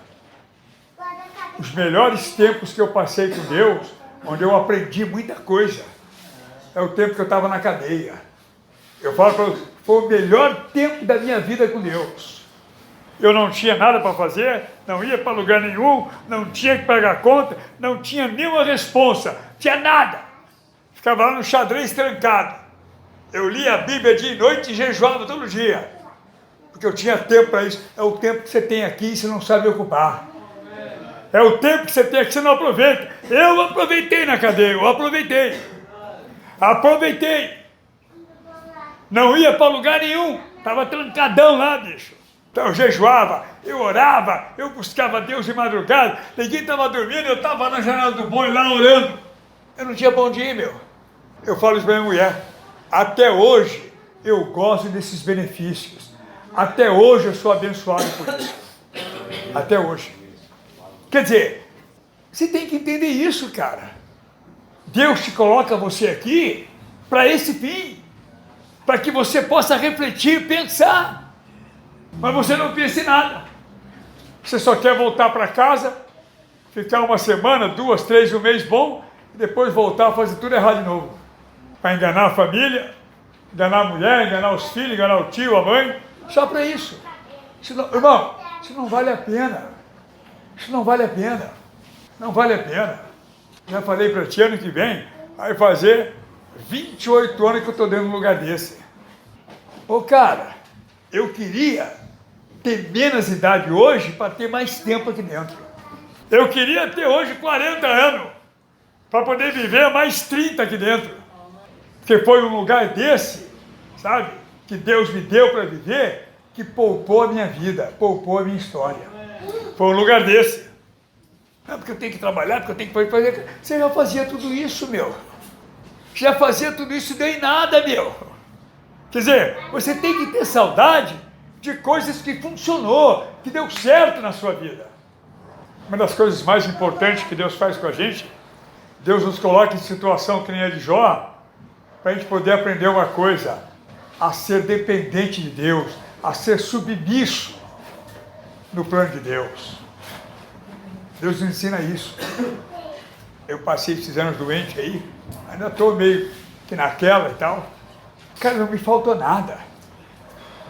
os melhores tempos que eu passei com Deus, onde eu aprendi muita coisa, é o tempo que eu estava na cadeia. Eu falo para você, foi o melhor tempo da minha vida com Deus. Eu não tinha nada para fazer, não ia para lugar nenhum, não tinha que pagar conta, não tinha nenhuma responsa, tinha nada. Ficava lá no xadrez trancado. Eu lia a Bíblia dia e noite e jejuava todo dia. Porque eu tinha tempo para isso. É o tempo que você tem aqui e você não sabe ocupar. É o tempo que você tem aqui e você não aproveita. Eu aproveitei na cadeia, eu aproveitei. Aproveitei. Não ia para lugar nenhum, estava trancadão lá, bicho. Então eu jejuava, eu orava, eu buscava Deus de madrugada, ninguém estava dormindo, eu estava na janela do boi lá orando. Eu não tinha bom dia, meu. Eu falo isso para minha mulher. Até hoje eu gosto desses benefícios. Até hoje eu sou abençoado por isso. Até hoje. Quer dizer, você tem que entender isso, cara. Deus te coloca você aqui para esse fim. Para que você possa refletir, pensar. Mas você não pensa em nada. Você só quer voltar para casa, ficar uma semana, 2, 3, um mês bom, e depois voltar a fazer tudo errado de novo. Para enganar a família, enganar a mulher, enganar os filhos, enganar o tio, a mãe. Só para isso. Irmão, isso não vale a pena. Isso não vale a pena. Não vale a pena. Já falei para ti, ano que vem, vai fazer 28 anos que eu estou dentro de um lugar desse. Ô cara, eu queria ter menos idade hoje para ter mais tempo aqui dentro. Eu queria ter hoje 40 anos para poder viver mais 30 aqui dentro. Porque foi um lugar desse, sabe, que Deus me deu para viver, que poupou a minha vida, poupou a minha história. Foi um lugar desse. Não, porque eu tenho que trabalhar, porque eu tenho que fazer... Você já fazia tudo isso, meu. Já fazia tudo isso e deu em nada, meu. Quer dizer, você tem que ter saudade de coisas que funcionou, que deu certo na sua vida. Uma das coisas mais importantes que Deus faz com a gente, Deus nos coloca em situação que nem a de Jó, para a gente poder aprender uma coisa, a ser dependente de Deus, a ser submisso no plano de Deus. Deus nos ensina isso. Eu passei esses anos doente aí, ainda estou meio que naquela e tal. Cara, não me faltou nada.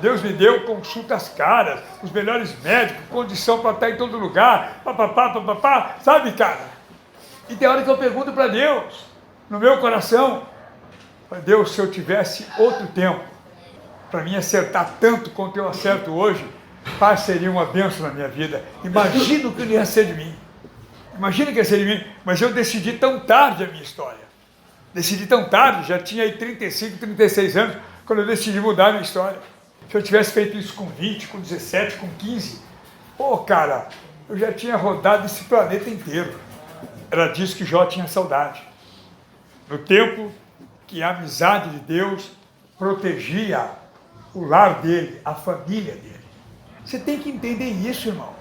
Deus me deu consultas caras, os melhores médicos, condição para estar em todo lugar, papapá, sabe, cara? E tem hora que eu pergunto para Deus, no meu coração, Deus, se eu tivesse outro tempo para mim acertar tanto quanto eu acerto hoje, paz seria uma bênção na minha vida. Imagina o que ia ser de mim. Imagina o que ia ser de mim. Mas eu decidi tão tarde a minha história. Decidi tão tarde, já tinha aí 35, 36 anos, quando eu decidi mudar a minha história. Se eu tivesse feito isso com 20, com 17, com 15, pô, cara, eu já tinha rodado esse planeta inteiro. Era disso que Jó tinha saudade. No tempo que a amizade de Deus protegia o lar dele, a família dele. Você tem que entender isso, irmão.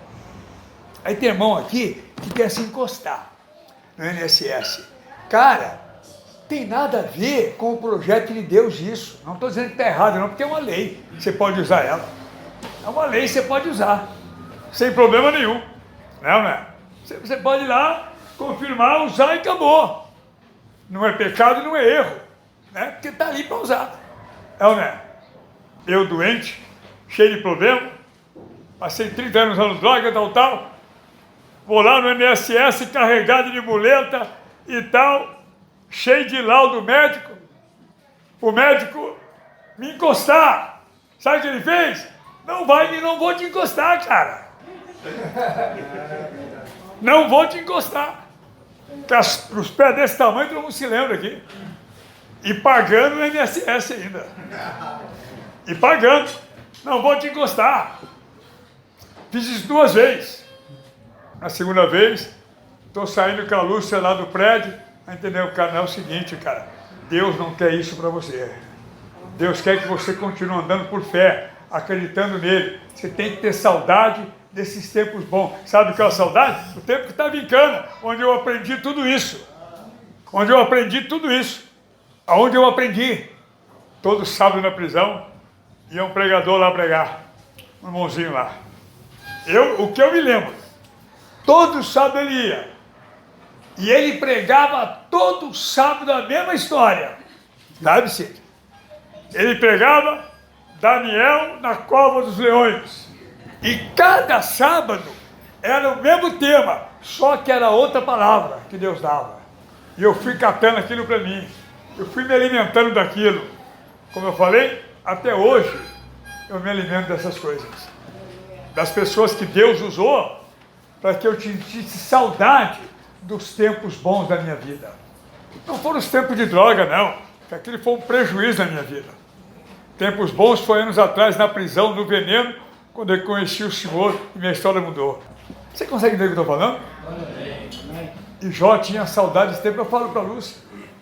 Aí tem irmão aqui que quer se encostar no INSS. Cara, tem nada a ver com o projeto de Deus isso. Não estou dizendo que está errado, não, porque é uma lei. Você pode usar ela. É uma lei, você pode usar. Sem problema nenhum. Não é? Você pode ir lá, confirmar, usar e acabou. Não é pecado, não é erro. Né? Porque está ali para usar. É ou não é? Eu doente, cheio de problema, Passei 30 anos usando droga, tal. Vou lá no INSS carregado de muleta e tal, cheio de laudo médico. O médico me encostar. Sabe o que ele fez? Não vou te encostar, cara. Não vou te encostar. Os pés desse tamanho, todo mundo se lembra aqui. E pagando o INSS ainda. E pagando. Não vou te encostar. Fiz isso 2 vezes. Na segunda vez, estou saindo com a Lúcia lá do prédio. Entendeu? O cara, não é o seguinte, cara. Deus não quer isso para você. Deus quer que você continue andando por fé, acreditando nele. Você tem que ter saudade desses tempos bons. Sabe o que é a saudade? O tempo que estava em Cana, onde eu aprendi tudo isso. Onde eu aprendi tudo isso. Aonde eu aprendi? Todo sábado na prisão, ia um pregador lá pregar. Um irmãozinho lá. O que eu me lembro, todo sábado ele ia. E ele pregava todo sábado a mesma história. Sabe, Cid? Ele pregava Daniel na cova dos leões. E cada sábado era o mesmo tema, só que era outra palavra que Deus dava. E eu fui catando aquilo para mim. Eu fui me alimentando daquilo. Como eu falei, até hoje eu me alimento dessas coisas. Das pessoas que Deus usou para que eu sentisse saudade dos tempos bons da minha vida. Não foram os tempos de droga, não. Que aquilo foi um prejuízo na minha vida. Tempos bons foi anos atrás na prisão, no veneno, quando eu conheci o Senhor e minha história mudou. Você consegue entender o que eu estou falando? E Jó tinha saudade desse tempo. Eu falo para a Lúcia.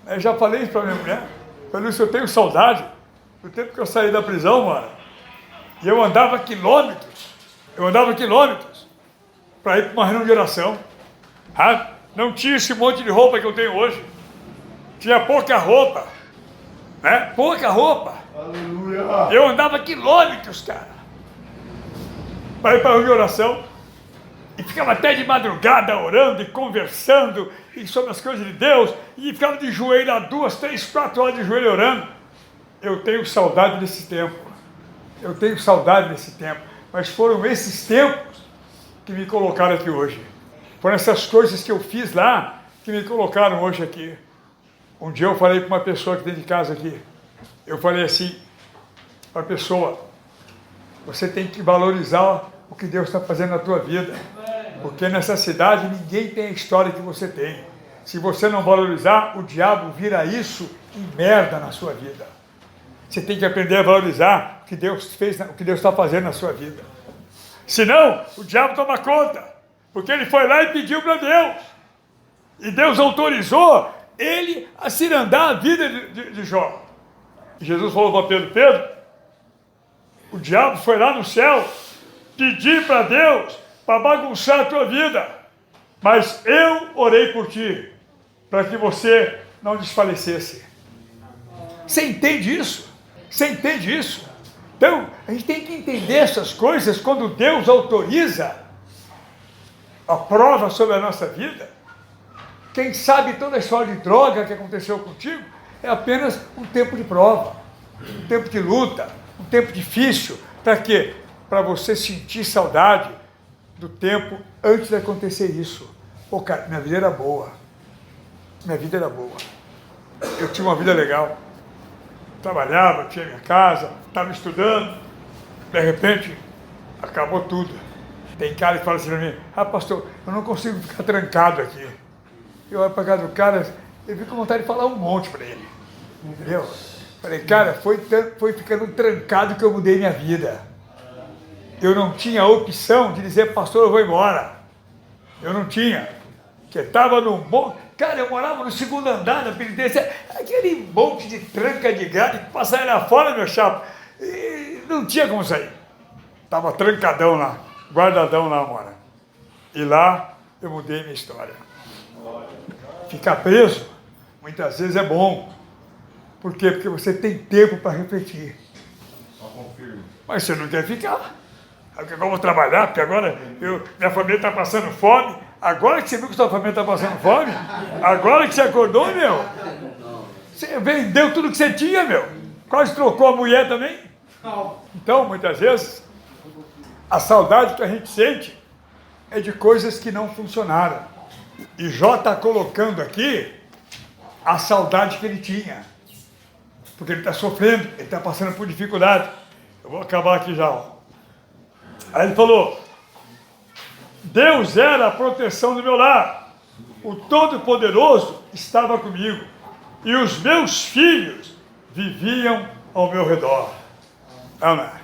Eu já falei isso para minha mulher. Falei, Lúcia, eu tenho saudade do tempo que eu saí da prisão, mano. E eu andava quilômetros. Para ir para uma reunião de oração. Ah, não tinha esse monte de roupa que eu tenho hoje. Tinha pouca roupa. Né? Pouca roupa. Aleluia. Eu andava quilômetros, cara. Para ir para a reunião de oração. E ficava até de madrugada orando e conversando e sobre as coisas de Deus. E ficava de joelho há 2, 3, 4 horas de joelho orando. Eu tenho saudade desse tempo. Mas foram esses tempos que me colocaram aqui hoje. Foram essas coisas que eu fiz lá que me colocaram hoje aqui. Um dia eu falei para uma pessoa que tem de casa aqui. Eu falei assim para a pessoa: você tem que valorizar o que Deus está fazendo na tua vida. Porque nessa cidade ninguém tem a história que você tem. Se você não valorizar, o diabo vira isso em merda na sua vida. Você tem que aprender a valorizar o que Deus fez, o que Deus está fazendo na sua vida. Senão, o diabo toma conta. Porque ele foi lá e pediu para Deus. E Deus autorizou ele a cirandar a vida de Jó. E Jesus falou para Pedro: Pedro, o diabo foi lá no céu pedir para Deus para bagunçar a tua vida. Mas eu orei por ti, para que você não desfalecesse. Você entende isso? Então, a gente tem que entender essas coisas quando Deus autoriza a prova sobre a nossa vida. Quem sabe toda a história de droga que aconteceu contigo é apenas um tempo de prova, um tempo de luta, um tempo difícil. Para quê? Para você sentir saudade do tempo antes de acontecer isso. Pô, cara, minha vida era boa. Eu tinha uma vida legal. Trabalhava, tinha minha casa, estava estudando. De repente, acabou tudo. Tem cara que fala assim para mim: ah, pastor, eu não consigo ficar trancado aqui. Eu olho para casa do cara, eu fico com vontade de falar um monte para ele. Entendeu? Falei, cara, foi ficando trancado que eu mudei minha vida. Eu não tinha a opção de dizer: pastor, eu vou embora. Eu não tinha. Porque estava num monte. Cara, eu morava no 2º andar da penitência, aquele monte de tranca de gato que passava lá fora, meu chapa. E não tinha como sair. Estava trancadão lá, guardadão lá, mora. E lá eu mudei minha história. Ficar preso, muitas vezes é bom. Por quê? Porque você tem tempo para refletir. Mas você não quer ficar. Eu vou trabalhar, porque agora minha família está passando fome. Agora que você viu que sua família está passando fome? Agora que você acordou, meu? Você vendeu tudo que você tinha, meu. Quase trocou a mulher também. Então, muitas vezes, A saudade que a gente sente é de coisas que não funcionaram. E Jó está colocando aqui a saudade que ele tinha. Porque ele está sofrendo, ele está passando por dificuldade. Eu vou acabar aqui já. Ó. Aí ele falou, Deus era a proteção do meu lar. O Todo-Poderoso estava comigo. E os meus filhos viviam ao meu redor. Ana,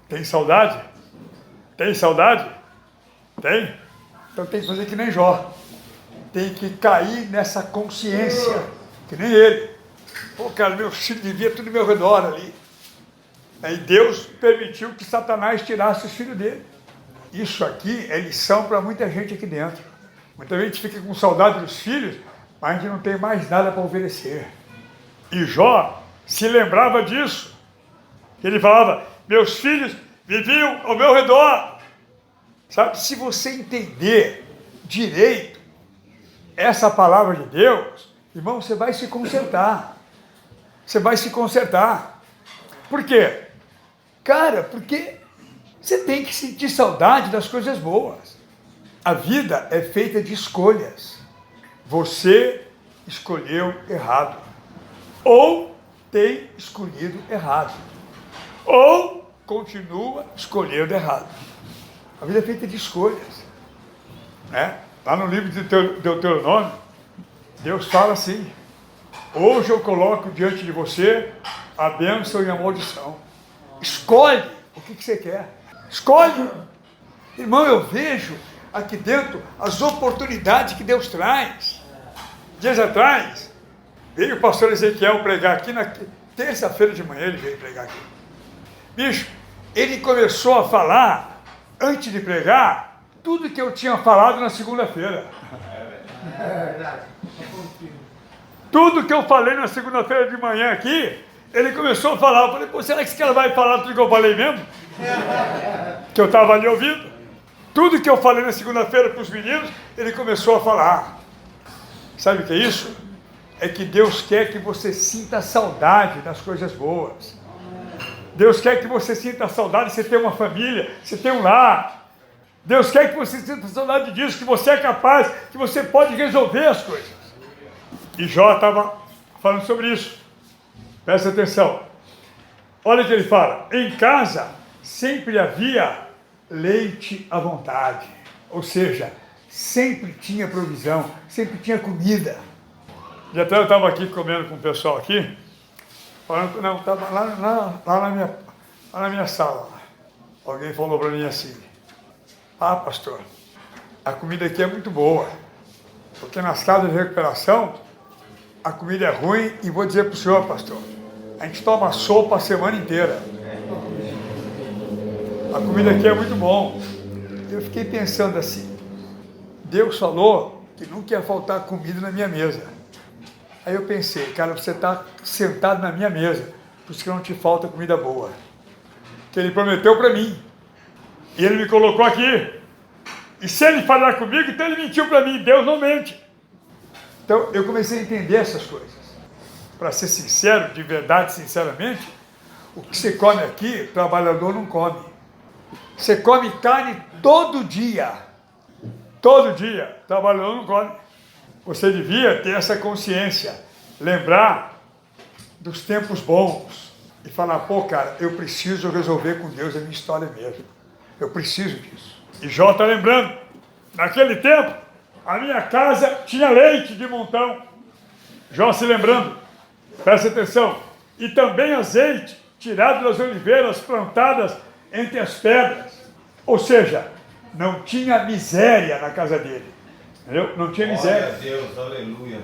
tem saudade? Tem saudade? Tem? Então tem que fazer que nem Jó. Tem que cair nessa consciência, que nem ele. Pô, cara, meu filho vivia tudo ao meu redor ali. Aí Deus permitiu que Satanás tirasse os filhos dele. Isso aqui é lição para muita gente aqui dentro. Muita gente fica com saudade dos filhos, mas a gente não tem mais nada para oferecer. E Jó se lembrava disso. Ele falava, meus filhos viviam ao meu redor. Sabe, se você entender direito essa palavra de Deus, irmão, você vai se consertar. Você vai se consertar. Por quê? Cara, porque você tem que sentir saudade das coisas boas. A vida é feita de escolhas. Você escolheu errado. Ou tem escolhido errado. Ou continua escolhendo errado. A vida é feita de escolhas. Né? Lá no livro de Deuteronômio, Deus fala assim, hoje eu coloco diante de você a bênção e a maldição. Escolhe o que você quer. Escolhe. Irmão, eu vejo aqui dentro as oportunidades que Deus traz. Dias atrás, veio o pastor Ezequiel pregar aqui, na terça-feira de manhã ele veio pregar aqui. Bicho, ele começou a falar, antes de pregar, tudo que eu tinha falado na segunda-feira. É verdade. Tudo que eu falei na segunda-feira de manhã aqui, ele começou a falar. Eu falei, pô, será que esse cara vai falar tudo que eu falei mesmo? Que eu estava ali ouvindo. Tudo que eu falei na segunda-feira para os meninos, ele começou a falar. Sabe o que é isso? É que Deus quer que você sinta saudade das coisas boas. Deus quer que você sinta saudade de você ter uma família, você ter um lar. Deus quer que você sinta saudade disso, que você é capaz, que você pode resolver as coisas. E Jó estava falando sobre isso. Presta atenção. Olha o que ele fala. Em casa sempre havia leite à vontade. Ou seja, sempre tinha provisão, sempre tinha comida. E até eu estava aqui comendo com o pessoal aqui, falando, não, estava lá na minha sala. Alguém falou para mim assim, pastor, a comida aqui é muito boa, porque nas casas de recuperação, a comida é ruim e vou dizer para o senhor, pastor, a gente toma sopa a semana inteira. A comida aqui é muito bom. Eu fiquei pensando assim, Deus falou que nunca ia faltar comida na minha mesa. Aí eu pensei, cara, você está sentado na minha mesa, por isso que não te falta comida boa. Que ele prometeu para mim. E ele me colocou aqui. E se ele falar comigo, então ele mentiu para mim. Deus não mente. Então eu comecei a entender essas coisas. Para ser sincero, de verdade, sinceramente, o que você come aqui, trabalhador não come. Você come carne todo dia. Todo dia, trabalhador não come. Você devia ter essa consciência, lembrar dos tempos bons e falar, pô, cara, eu preciso resolver com Deus a minha história mesmo. Eu preciso disso. E Jó está lembrando, naquele tempo, a minha casa tinha leite de montão. Jó se lembrando, presta atenção, e também azeite tirado das oliveiras plantadas entre as pedras. Ou seja, não tinha miséria na casa dele. Entendeu? Não tinha miséria. Glória a Deus, aleluia.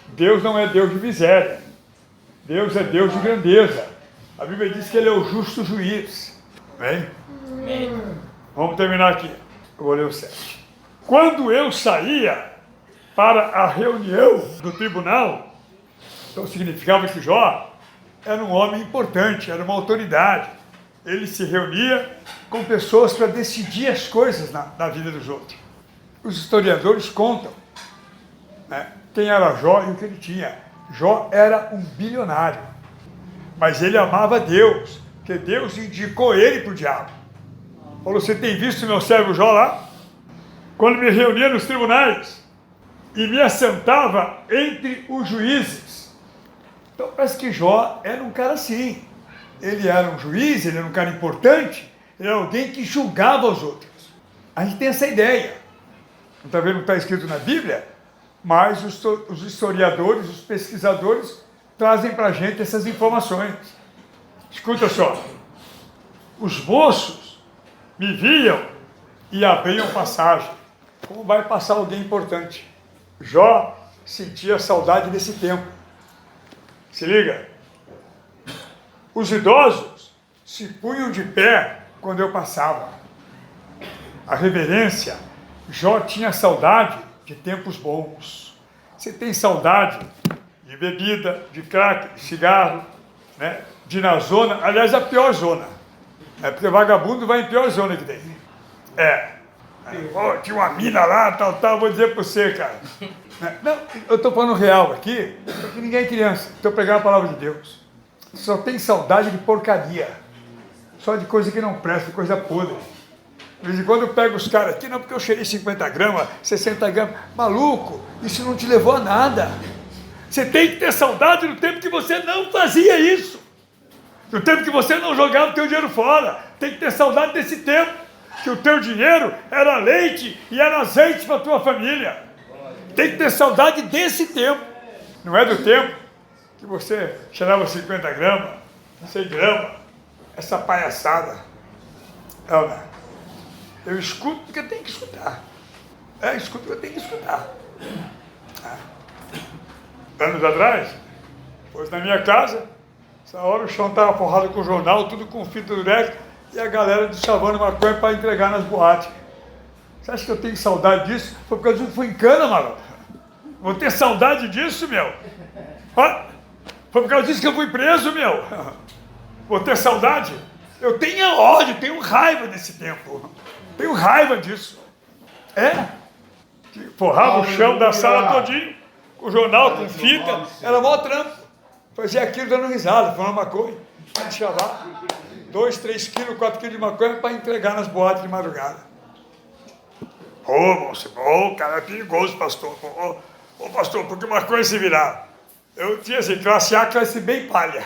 Deus não é Deus de miséria. Deus é Deus de grandeza. A Bíblia diz que Ele é o justo juiz. Bem? Amém. Vamos terminar aqui. Eu vou ler o 7. Quando eu saía para a reunião do tribunal, então significava que Jó era um homem importante, era uma autoridade. Ele se reunia com pessoas para decidir as coisas na vida dos outros. Os historiadores contam, né, quem era Jó e o que ele tinha. Jó era um bilionário, mas ele amava Deus, porque Deus indicou ele para o diabo. Falou, você tem visto meu servo Jó lá? Quando me reunia nos tribunais e me assentava entre os juízes. Então parece que Jó era um cara assim. Ele era um juiz, ele era um cara importante, ele era alguém que julgava os outros. A gente tem essa ideia. Talvez não está escrito na Bíblia, mas os historiadores, os pesquisadores trazem para a gente essas informações. Escuta só. Os moços me viam e abriam passagem. Como vai passar alguém importante? Jó sentia saudade desse tempo. Se liga. Os idosos se punham de pé quando eu passava. A reverência. Jó tinha saudade de tempos bons. Você tem saudade de bebida, de crack, de cigarro, né? De ir na zona, aliás, a pior zona. É porque vagabundo vai em pior zona que tem. Tinha uma mina lá, tal, vou dizer para você, cara. Não, eu estou falando real aqui, porque ninguém é criança. Estou pregando a palavra de Deus. Só tem saudade de porcaria. Só de coisa que não presta, coisa podre. De vez em quando eu pego os caras aqui, não porque eu cheirei 50 gramas, 60 gramas. Maluco, isso não te levou a nada. Você tem que ter saudade do tempo que você não fazia isso. Do tempo que você não jogava o teu dinheiro fora. Tem que ter saudade desse tempo. Que o teu dinheiro era leite e era azeite para a tua família. Tem que ter saudade desse tempo. Não é do tempo que você cheirava 50 gramas, 100 gramas. Essa palhaçada. Não. Eu escuto porque eu tenho que escutar. Escuto porque eu tenho que escutar. Anos atrás, pois na minha casa, essa hora o chão estava forrado com jornal, tudo com fita durex, e a galera chavando maconha para entregar nas boates. Você acha que eu tenho saudade disso? Foi por causa que eu fui em cana, maluco. Vou ter saudade disso, meu. Foi por causa disso que eu fui preso, meu. Vou ter saudade? Eu tenho ódio, tenho raiva desse tempo. Tenho raiva disso. Forrava o chão da sala todinho, com jornal, com fita, era mó trampo. Fazia aquilo dando risada, falando maconha. Chavar 2, 3 quilos, 4 quilos de maconha para entregar nas boates de madrugada. Moço, cara, é perigoso, pastor. Pastor, porque maconha se virar? Eu tinha assim, classe A, classe B e palha.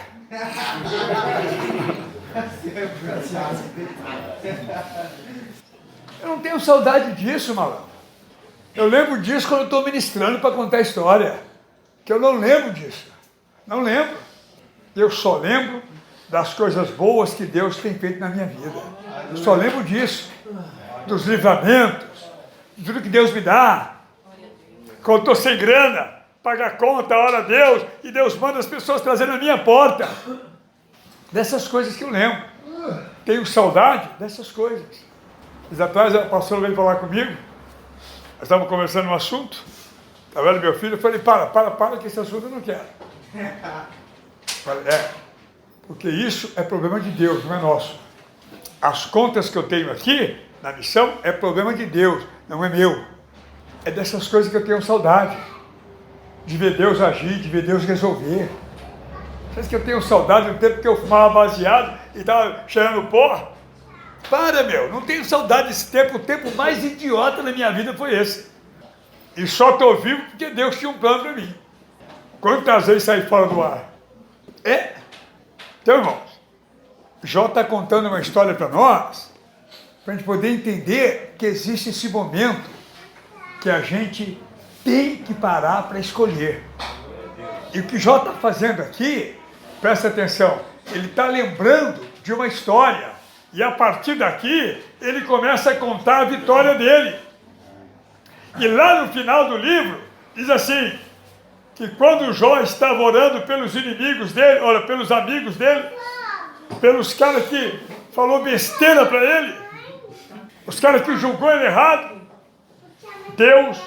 Eu não tenho saudade disso, malandro. Eu lembro disso quando eu estou ministrando para contar a história. Que eu não lembro disso. Não lembro. Eu só lembro das coisas boas que Deus tem feito na minha vida. Eu só lembro disso. Dos livramentos. De tudo que Deus me dá. Quando eu estou sem grana, pagar conta, ora a Deus, e Deus manda as pessoas trazendo na minha porta. Dessas coisas que eu lembro. Tenho saudade dessas coisas. Dias atrás, a pastora veio falar comigo. Nós estávamos conversando um assunto. Estava vendo meu filho. Eu falei, para, que esse assunto eu não quero. Falei, porque isso é problema de Deus, não é nosso. As contas que eu tenho aqui, na missão, é problema de Deus, não é meu. É dessas coisas que eu tenho saudade. De ver Deus agir, de ver Deus resolver. Sabe que eu tenho saudade do tempo que eu fumava baseado e estava cheirando pó? Para, meu, não tenho saudade desse tempo. O tempo mais idiota da minha vida foi esse. E só estou vivo porque Deus tinha um plano para mim. Quantas vezes saí fora do ar? Então, irmãos, Jó está contando uma história para nós, para a gente poder entender que existe esse momento que a gente tem que parar para escolher. E o que Jó está fazendo aqui, presta atenção, ele está lembrando de uma história. E a partir daqui, ele começa a contar a vitória dele. E lá no final do livro, diz assim, que quando Jó estava orando pelos inimigos dele, pelos amigos dele, pelos caras que falou besteira para ele, os caras que julgou ele errado, Deus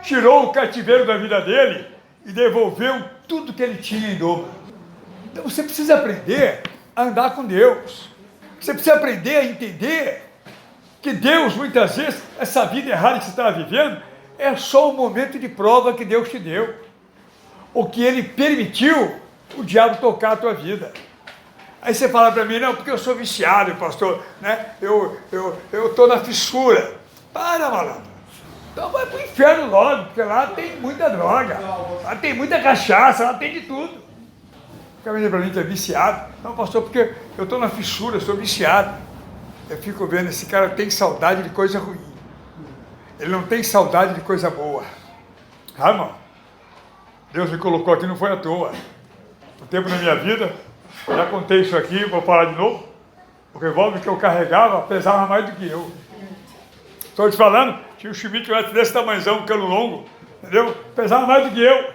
tirou o cativeiro da vida dele e devolveu tudo que ele tinha em dobro. Então você precisa aprender a andar com Deus. Você precisa aprender a entender que Deus, muitas vezes, essa vida errada que você está vivendo, é só um momento de prova que Deus te deu. Ou que Ele permitiu o diabo tocar a tua vida. Aí você fala para mim, não, porque eu sou viciado, pastor, né? Eu estou na fissura. Para, malandro. Então vai pro inferno logo, porque lá tem muita droga, lá tem muita cachaça, lá tem de tudo. Fica vendo para mim que é viciado. Não, pastor, porque eu estou na fissura, eu sou viciado. Eu fico vendo, esse cara tem saudade de coisa ruim. Ele não tem saudade de coisa boa. Ah, irmão, Deus me colocou aqui, não foi à toa. O tempo da minha vida, já contei isso aqui, vou falar de novo. O revólver que eu carregava pesava mais do que eu. Estou te falando, tinha um Schmidt desse tamanhozão, cano longo, entendeu? Pesava mais do que eu.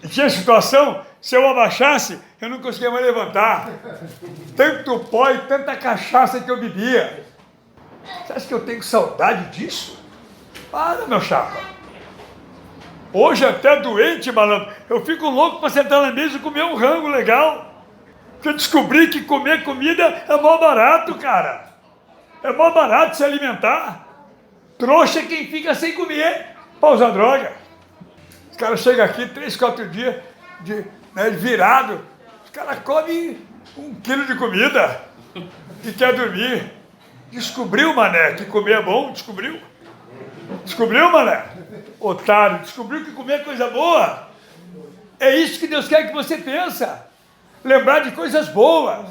E tinha situação, se eu abaixasse, eu não conseguia mais levantar. Tanto pó e tanta cachaça que eu bebia. Você acha que eu tenho saudade disso? Para, meu chapa. Hoje até doente, malandro, eu fico louco para sentar na mesa e comer um rango legal. Porque eu descobri que comer comida é mó barato, cara. É mó barato se alimentar. Trouxa é quem fica sem comer para usar droga. Os caras chegam aqui 3, 4 dias virado. Os caras comem 1 quilo de comida e quer dormir. Descobriu, mané, que comer é bom? Descobriu? Descobriu, mané? Otário, descobriu que comer é coisa boa? É isso que Deus quer que você pensa. Lembrar de coisas boas.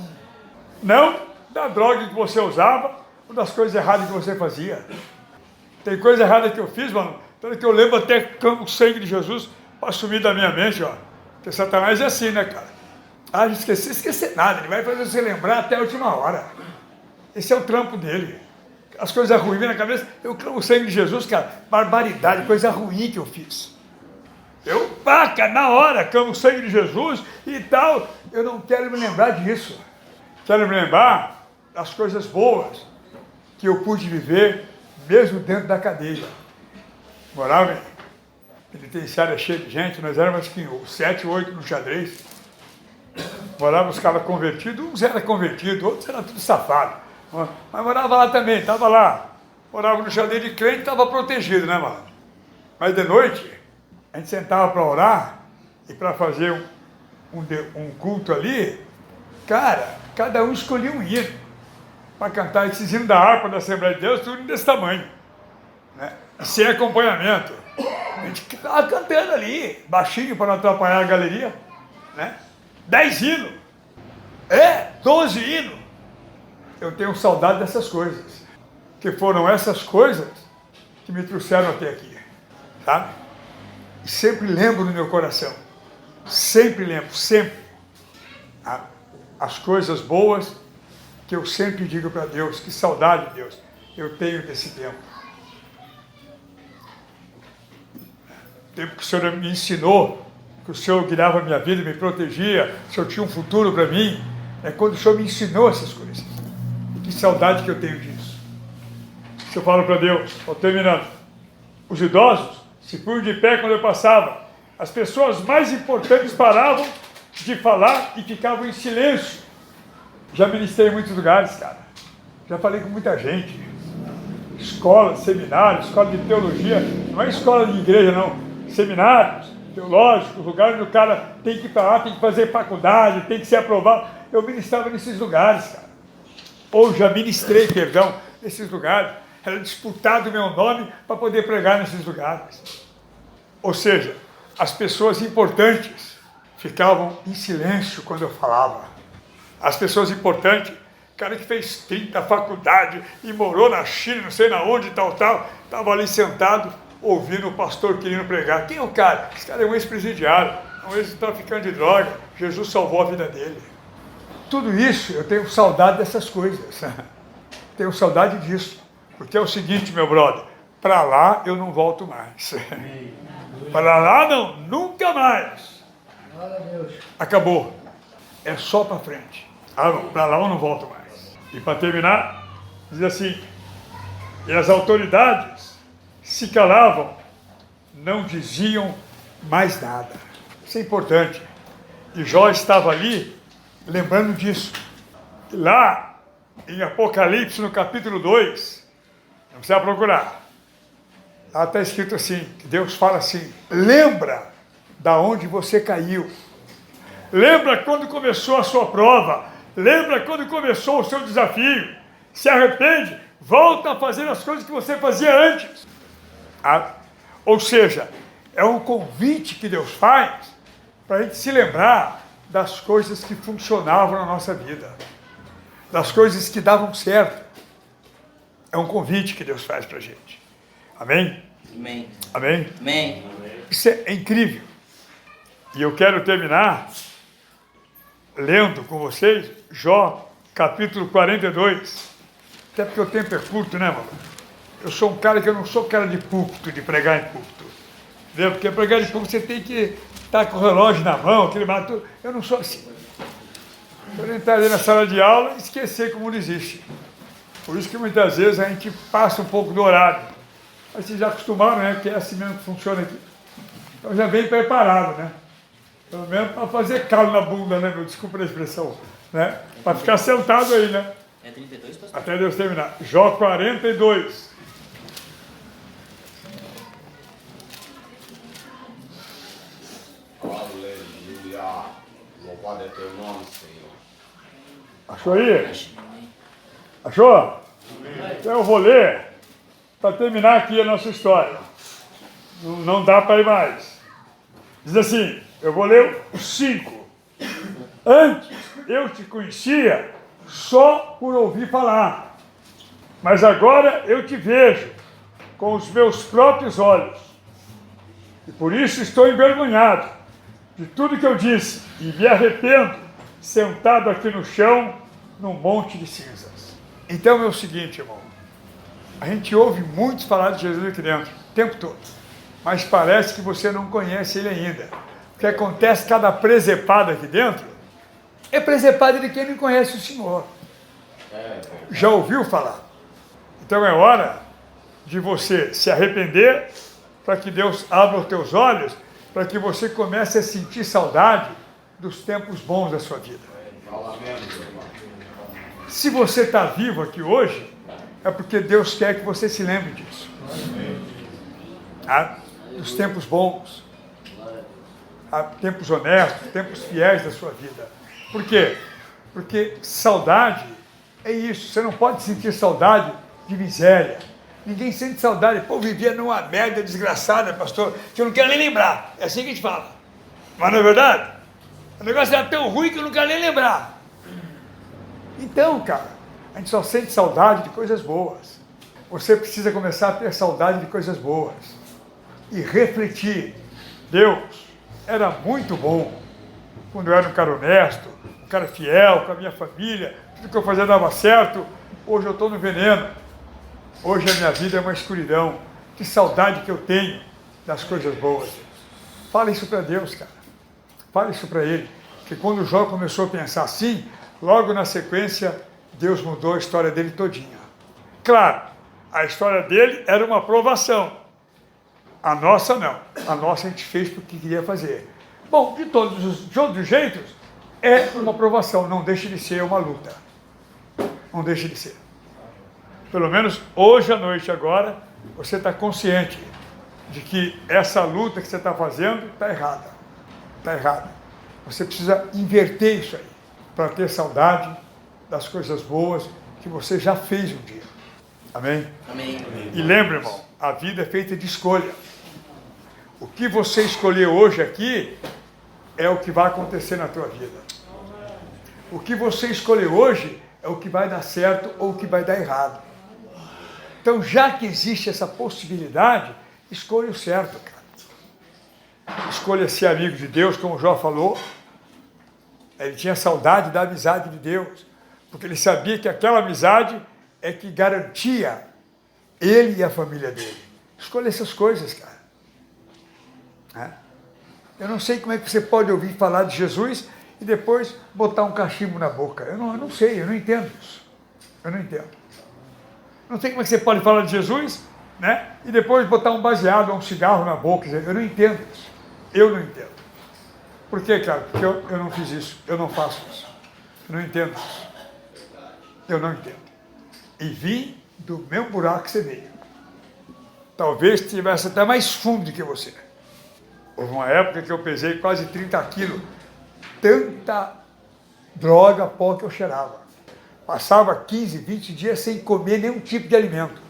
Não da droga que você usava ou das coisas erradas que você fazia. Tem coisa errada que eu fiz, mano, tanto que eu lembro até o sangue de Jesus para sumir da minha mente, ó. Porque Satanás é assim, né, cara? Ah, esquecer nada, ele vai fazer você lembrar até a última hora. Esse é o trampo dele. As coisas ruins vêm na cabeça, eu clamo o sangue de Jesus, cara, barbaridade, coisa ruim que eu fiz. Eu, cara, na hora, clamo o sangue de Jesus e tal, eu não quero me lembrar disso. Quero me lembrar das coisas boas que eu pude viver, mesmo dentro da cadeia. Morava em penitenciária cheia de gente, nós éramos 7, 8 no xadrez. Moravam os caras convertidos, uns eram convertidos, outros eram tudo safado. Mas morava lá também, estava lá. Morava no xadrez de crente, estava protegido, né, mano? Mas de noite, a gente sentava para orar e para fazer um culto ali, cara, cada um escolhia um hino para cantar esses hinos da harpa da Assembleia de Deus, tudo desse tamanho, né? Sem acompanhamento. A gente ficava cantando ali, baixinho para não atrapalhar a galeria, né? 10 hinos, 12 hinos. Eu tenho saudade dessas coisas, que foram essas coisas que me trouxeram até aqui, sabe? E sempre lembro no meu coração, sempre lembro, sempre, as coisas boas que eu sempre digo para Deus, que saudade, Deus, eu tenho desse tempo. O tempo que o Senhor me ensinou, que o Senhor guiava a minha vida, me protegia, o Senhor tinha um futuro para mim, é quando o Senhor me ensinou essas coisas. Que saudade que eu tenho disso. Eu falo para Deus, estou terminando, os idosos se punham de pé quando eu passava, as pessoas mais importantes paravam de falar e ficavam em silêncio. Já ministrei em muitos lugares, cara. Já falei com muita gente. Escolas, seminários, escola de teologia. Não é escola de igreja, não. Seminários teológicos, lugares onde o cara tem que ir para lá, tem que fazer faculdade, tem que ser aprovado. Eu ministrava nesses lugares, cara. Ou já ministrei, perdão, nesses lugares. Era disputado o meu nome para poder pregar nesses lugares. Ou seja, as pessoas importantes ficavam em silêncio quando eu falava. As pessoas importantes, cara que fez 30 faculdade e morou na China, não sei na onde, tal, estava ali sentado, ouvindo o pastor querendo pregar. Quem é o cara? Esse cara é um ex-presidiário, é um ex-traficante de droga. Jesus salvou a vida dele. Tudo isso, eu tenho saudade dessas coisas. Tenho saudade disso. Porque é o seguinte, meu brother, para lá eu não volto mais. Para lá não, nunca mais. Acabou. É só para frente. Ah, não, para lá eu não volto mais. E para terminar, diz assim, e as autoridades se calavam, não diziam mais nada. Isso é importante. E Jó estava ali, lembrando disso. Lá, em Apocalipse, no capítulo 2, não precisa procurar. Lá está escrito assim, que Deus fala assim, lembra da onde você caiu. Lembra quando começou a sua prova. Lembra quando começou o seu desafio. Se arrepende, volta a fazer as coisas que você fazia antes. Ou seja, é um convite que Deus faz para a gente se lembrar das coisas que funcionavam na nossa vida, das coisas que davam certo. É um convite que Deus faz para a gente. Amém? Amém. Amém? Amém. Isso é incrível. E eu quero terminar lendo com vocês Jó, capítulo 42. Até porque o tempo é curto, né, mano? Eu sou um cara que eu não sou cara de púlpito, de pregar em púlpito. Entendeu? Porque pregar em púlpito você tem que estar com o relógio na mão, aquele mato. Eu não sou assim. Eu entrar ali na sala de aula e esquecer como não existe. Por isso que muitas vezes a gente passa um pouco do horário. Mas vocês já acostumaram, né? Que é assim mesmo que funciona aqui. Então já vem preparado, né? Pelo menos para fazer calo na bunda, né, meu? Desculpa a expressão. Né? Para ficar sentado aí, né? É 32, pastor? Até Deus terminar. Jó 42. Aleluia. Louvado é teu nome, Senhor. Achou aí? Achou? Então eu vou ler para terminar aqui a nossa história. Não dá para ir mais. Diz assim, eu vou ler os 5. Antes eu te conhecia só por ouvir falar, mas agora eu te vejo com os meus próprios olhos. E por isso estou envergonhado de tudo que eu disse e me arrependo sentado aqui no chão, num monte de cinzas. Então é o seguinte, irmão. A gente ouve muitos falar de Jesus aqui dentro, o tempo todo. Mas parece que você não conhece ele ainda. O que acontece cada presepada aqui dentro é presepada de quem não conhece o Senhor. Já ouviu falar? Então é hora de você se arrepender para que Deus abra os teus olhos, para que você comece a sentir saudade dos tempos bons da sua vida. Se você está vivo aqui hoje, é porque Deus quer que você se lembre disso. Dos tempos bons, tempos honestos, tempos fiéis da sua vida. Por quê? Porque saudade é isso. Você não pode sentir saudade de miséria. Ninguém sente saudade. Pô, vivia numa merda desgraçada, pastor, que eu não quero nem lembrar. É assim que a gente fala. Mas não é verdade? O negócio era tão ruim que eu não quero nem lembrar. Então, cara, a gente só sente saudade de coisas boas. Você precisa começar a ter saudade de coisas boas. E refletir. Deus era muito bom quando eu era um cara honesto, um cara fiel com a minha família, tudo que eu fazia dava certo. Hoje eu estou no veneno. Hoje a minha vida é uma escuridão. Que saudade que eu tenho das coisas boas. Fala isso para Deus, cara. Fala isso para Ele. Porque quando Jó começou a pensar assim, logo na sequência, Deus mudou a história dele todinha. Claro, a história dele era uma provação. A nossa não. A nossa a gente fez porque queria fazer. Bom, de todos os jeitos, é uma provação. Não deixe de ser uma luta. Não deixe de ser. Pelo menos hoje à noite agora, você está consciente de que essa luta que você está fazendo está errada. Está errada. Você precisa inverter isso aí, para ter saudade das coisas boas que você já fez um dia. Amém? Amém. E lembre, irmão, a vida é feita de escolha. O que você escolher hoje aqui é o que vai acontecer na tua vida. O que você escolher hoje é o que vai dar certo ou o que vai dar errado. Então, já que existe essa possibilidade, escolha o certo, cara. Escolha ser amigo de Deus, como o Jó falou. Ele tinha saudade da amizade de Deus, porque ele sabia que aquela amizade é que garantia ele e a família dele. Escolha essas coisas, cara. Eu não sei como é que você pode ouvir falar de Jesus e depois botar um cachimbo na boca. Eu não sei, eu não entendo isso. Eu não entendo. Não sei como é que você pode falar de Jesus, né? E depois botar um baseado ou um cigarro na boca. Eu não entendo isso. Eu não entendo. Por quê, cara? Porque eu não fiz isso. Eu não faço isso. Eu não entendo isso. Eu não entendo. E vim do mesmo buraco que você veio. Talvez estivesse até mais fundo do que você. Houve uma época que eu pesei quase 30 quilos. Tanta droga, pó que eu cheirava. Passava 15, 20 dias sem comer nenhum tipo de alimento.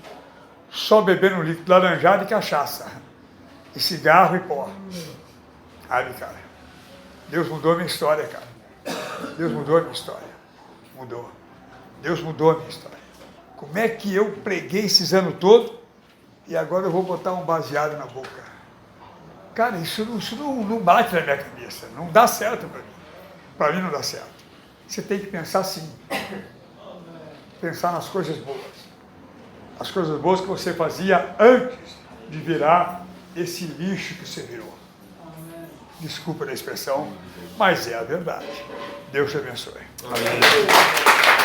Só bebendo líquido laranjado e cachaça. E cigarro e pó. Sabe, cara? Deus mudou a minha história, cara. Deus mudou a minha história. Mudou. Deus mudou a minha história. Como é que eu preguei esses anos todos e agora eu vou botar um baseado na boca? Cara, isso não bate na minha cabeça. Não dá certo para mim. Para mim não dá certo. Você tem que pensar assim. Pensar nas coisas boas. As coisas boas que você fazia antes de virar esse lixo que você virou. Desculpa a expressão, mas é a verdade. Deus te abençoe. Amém.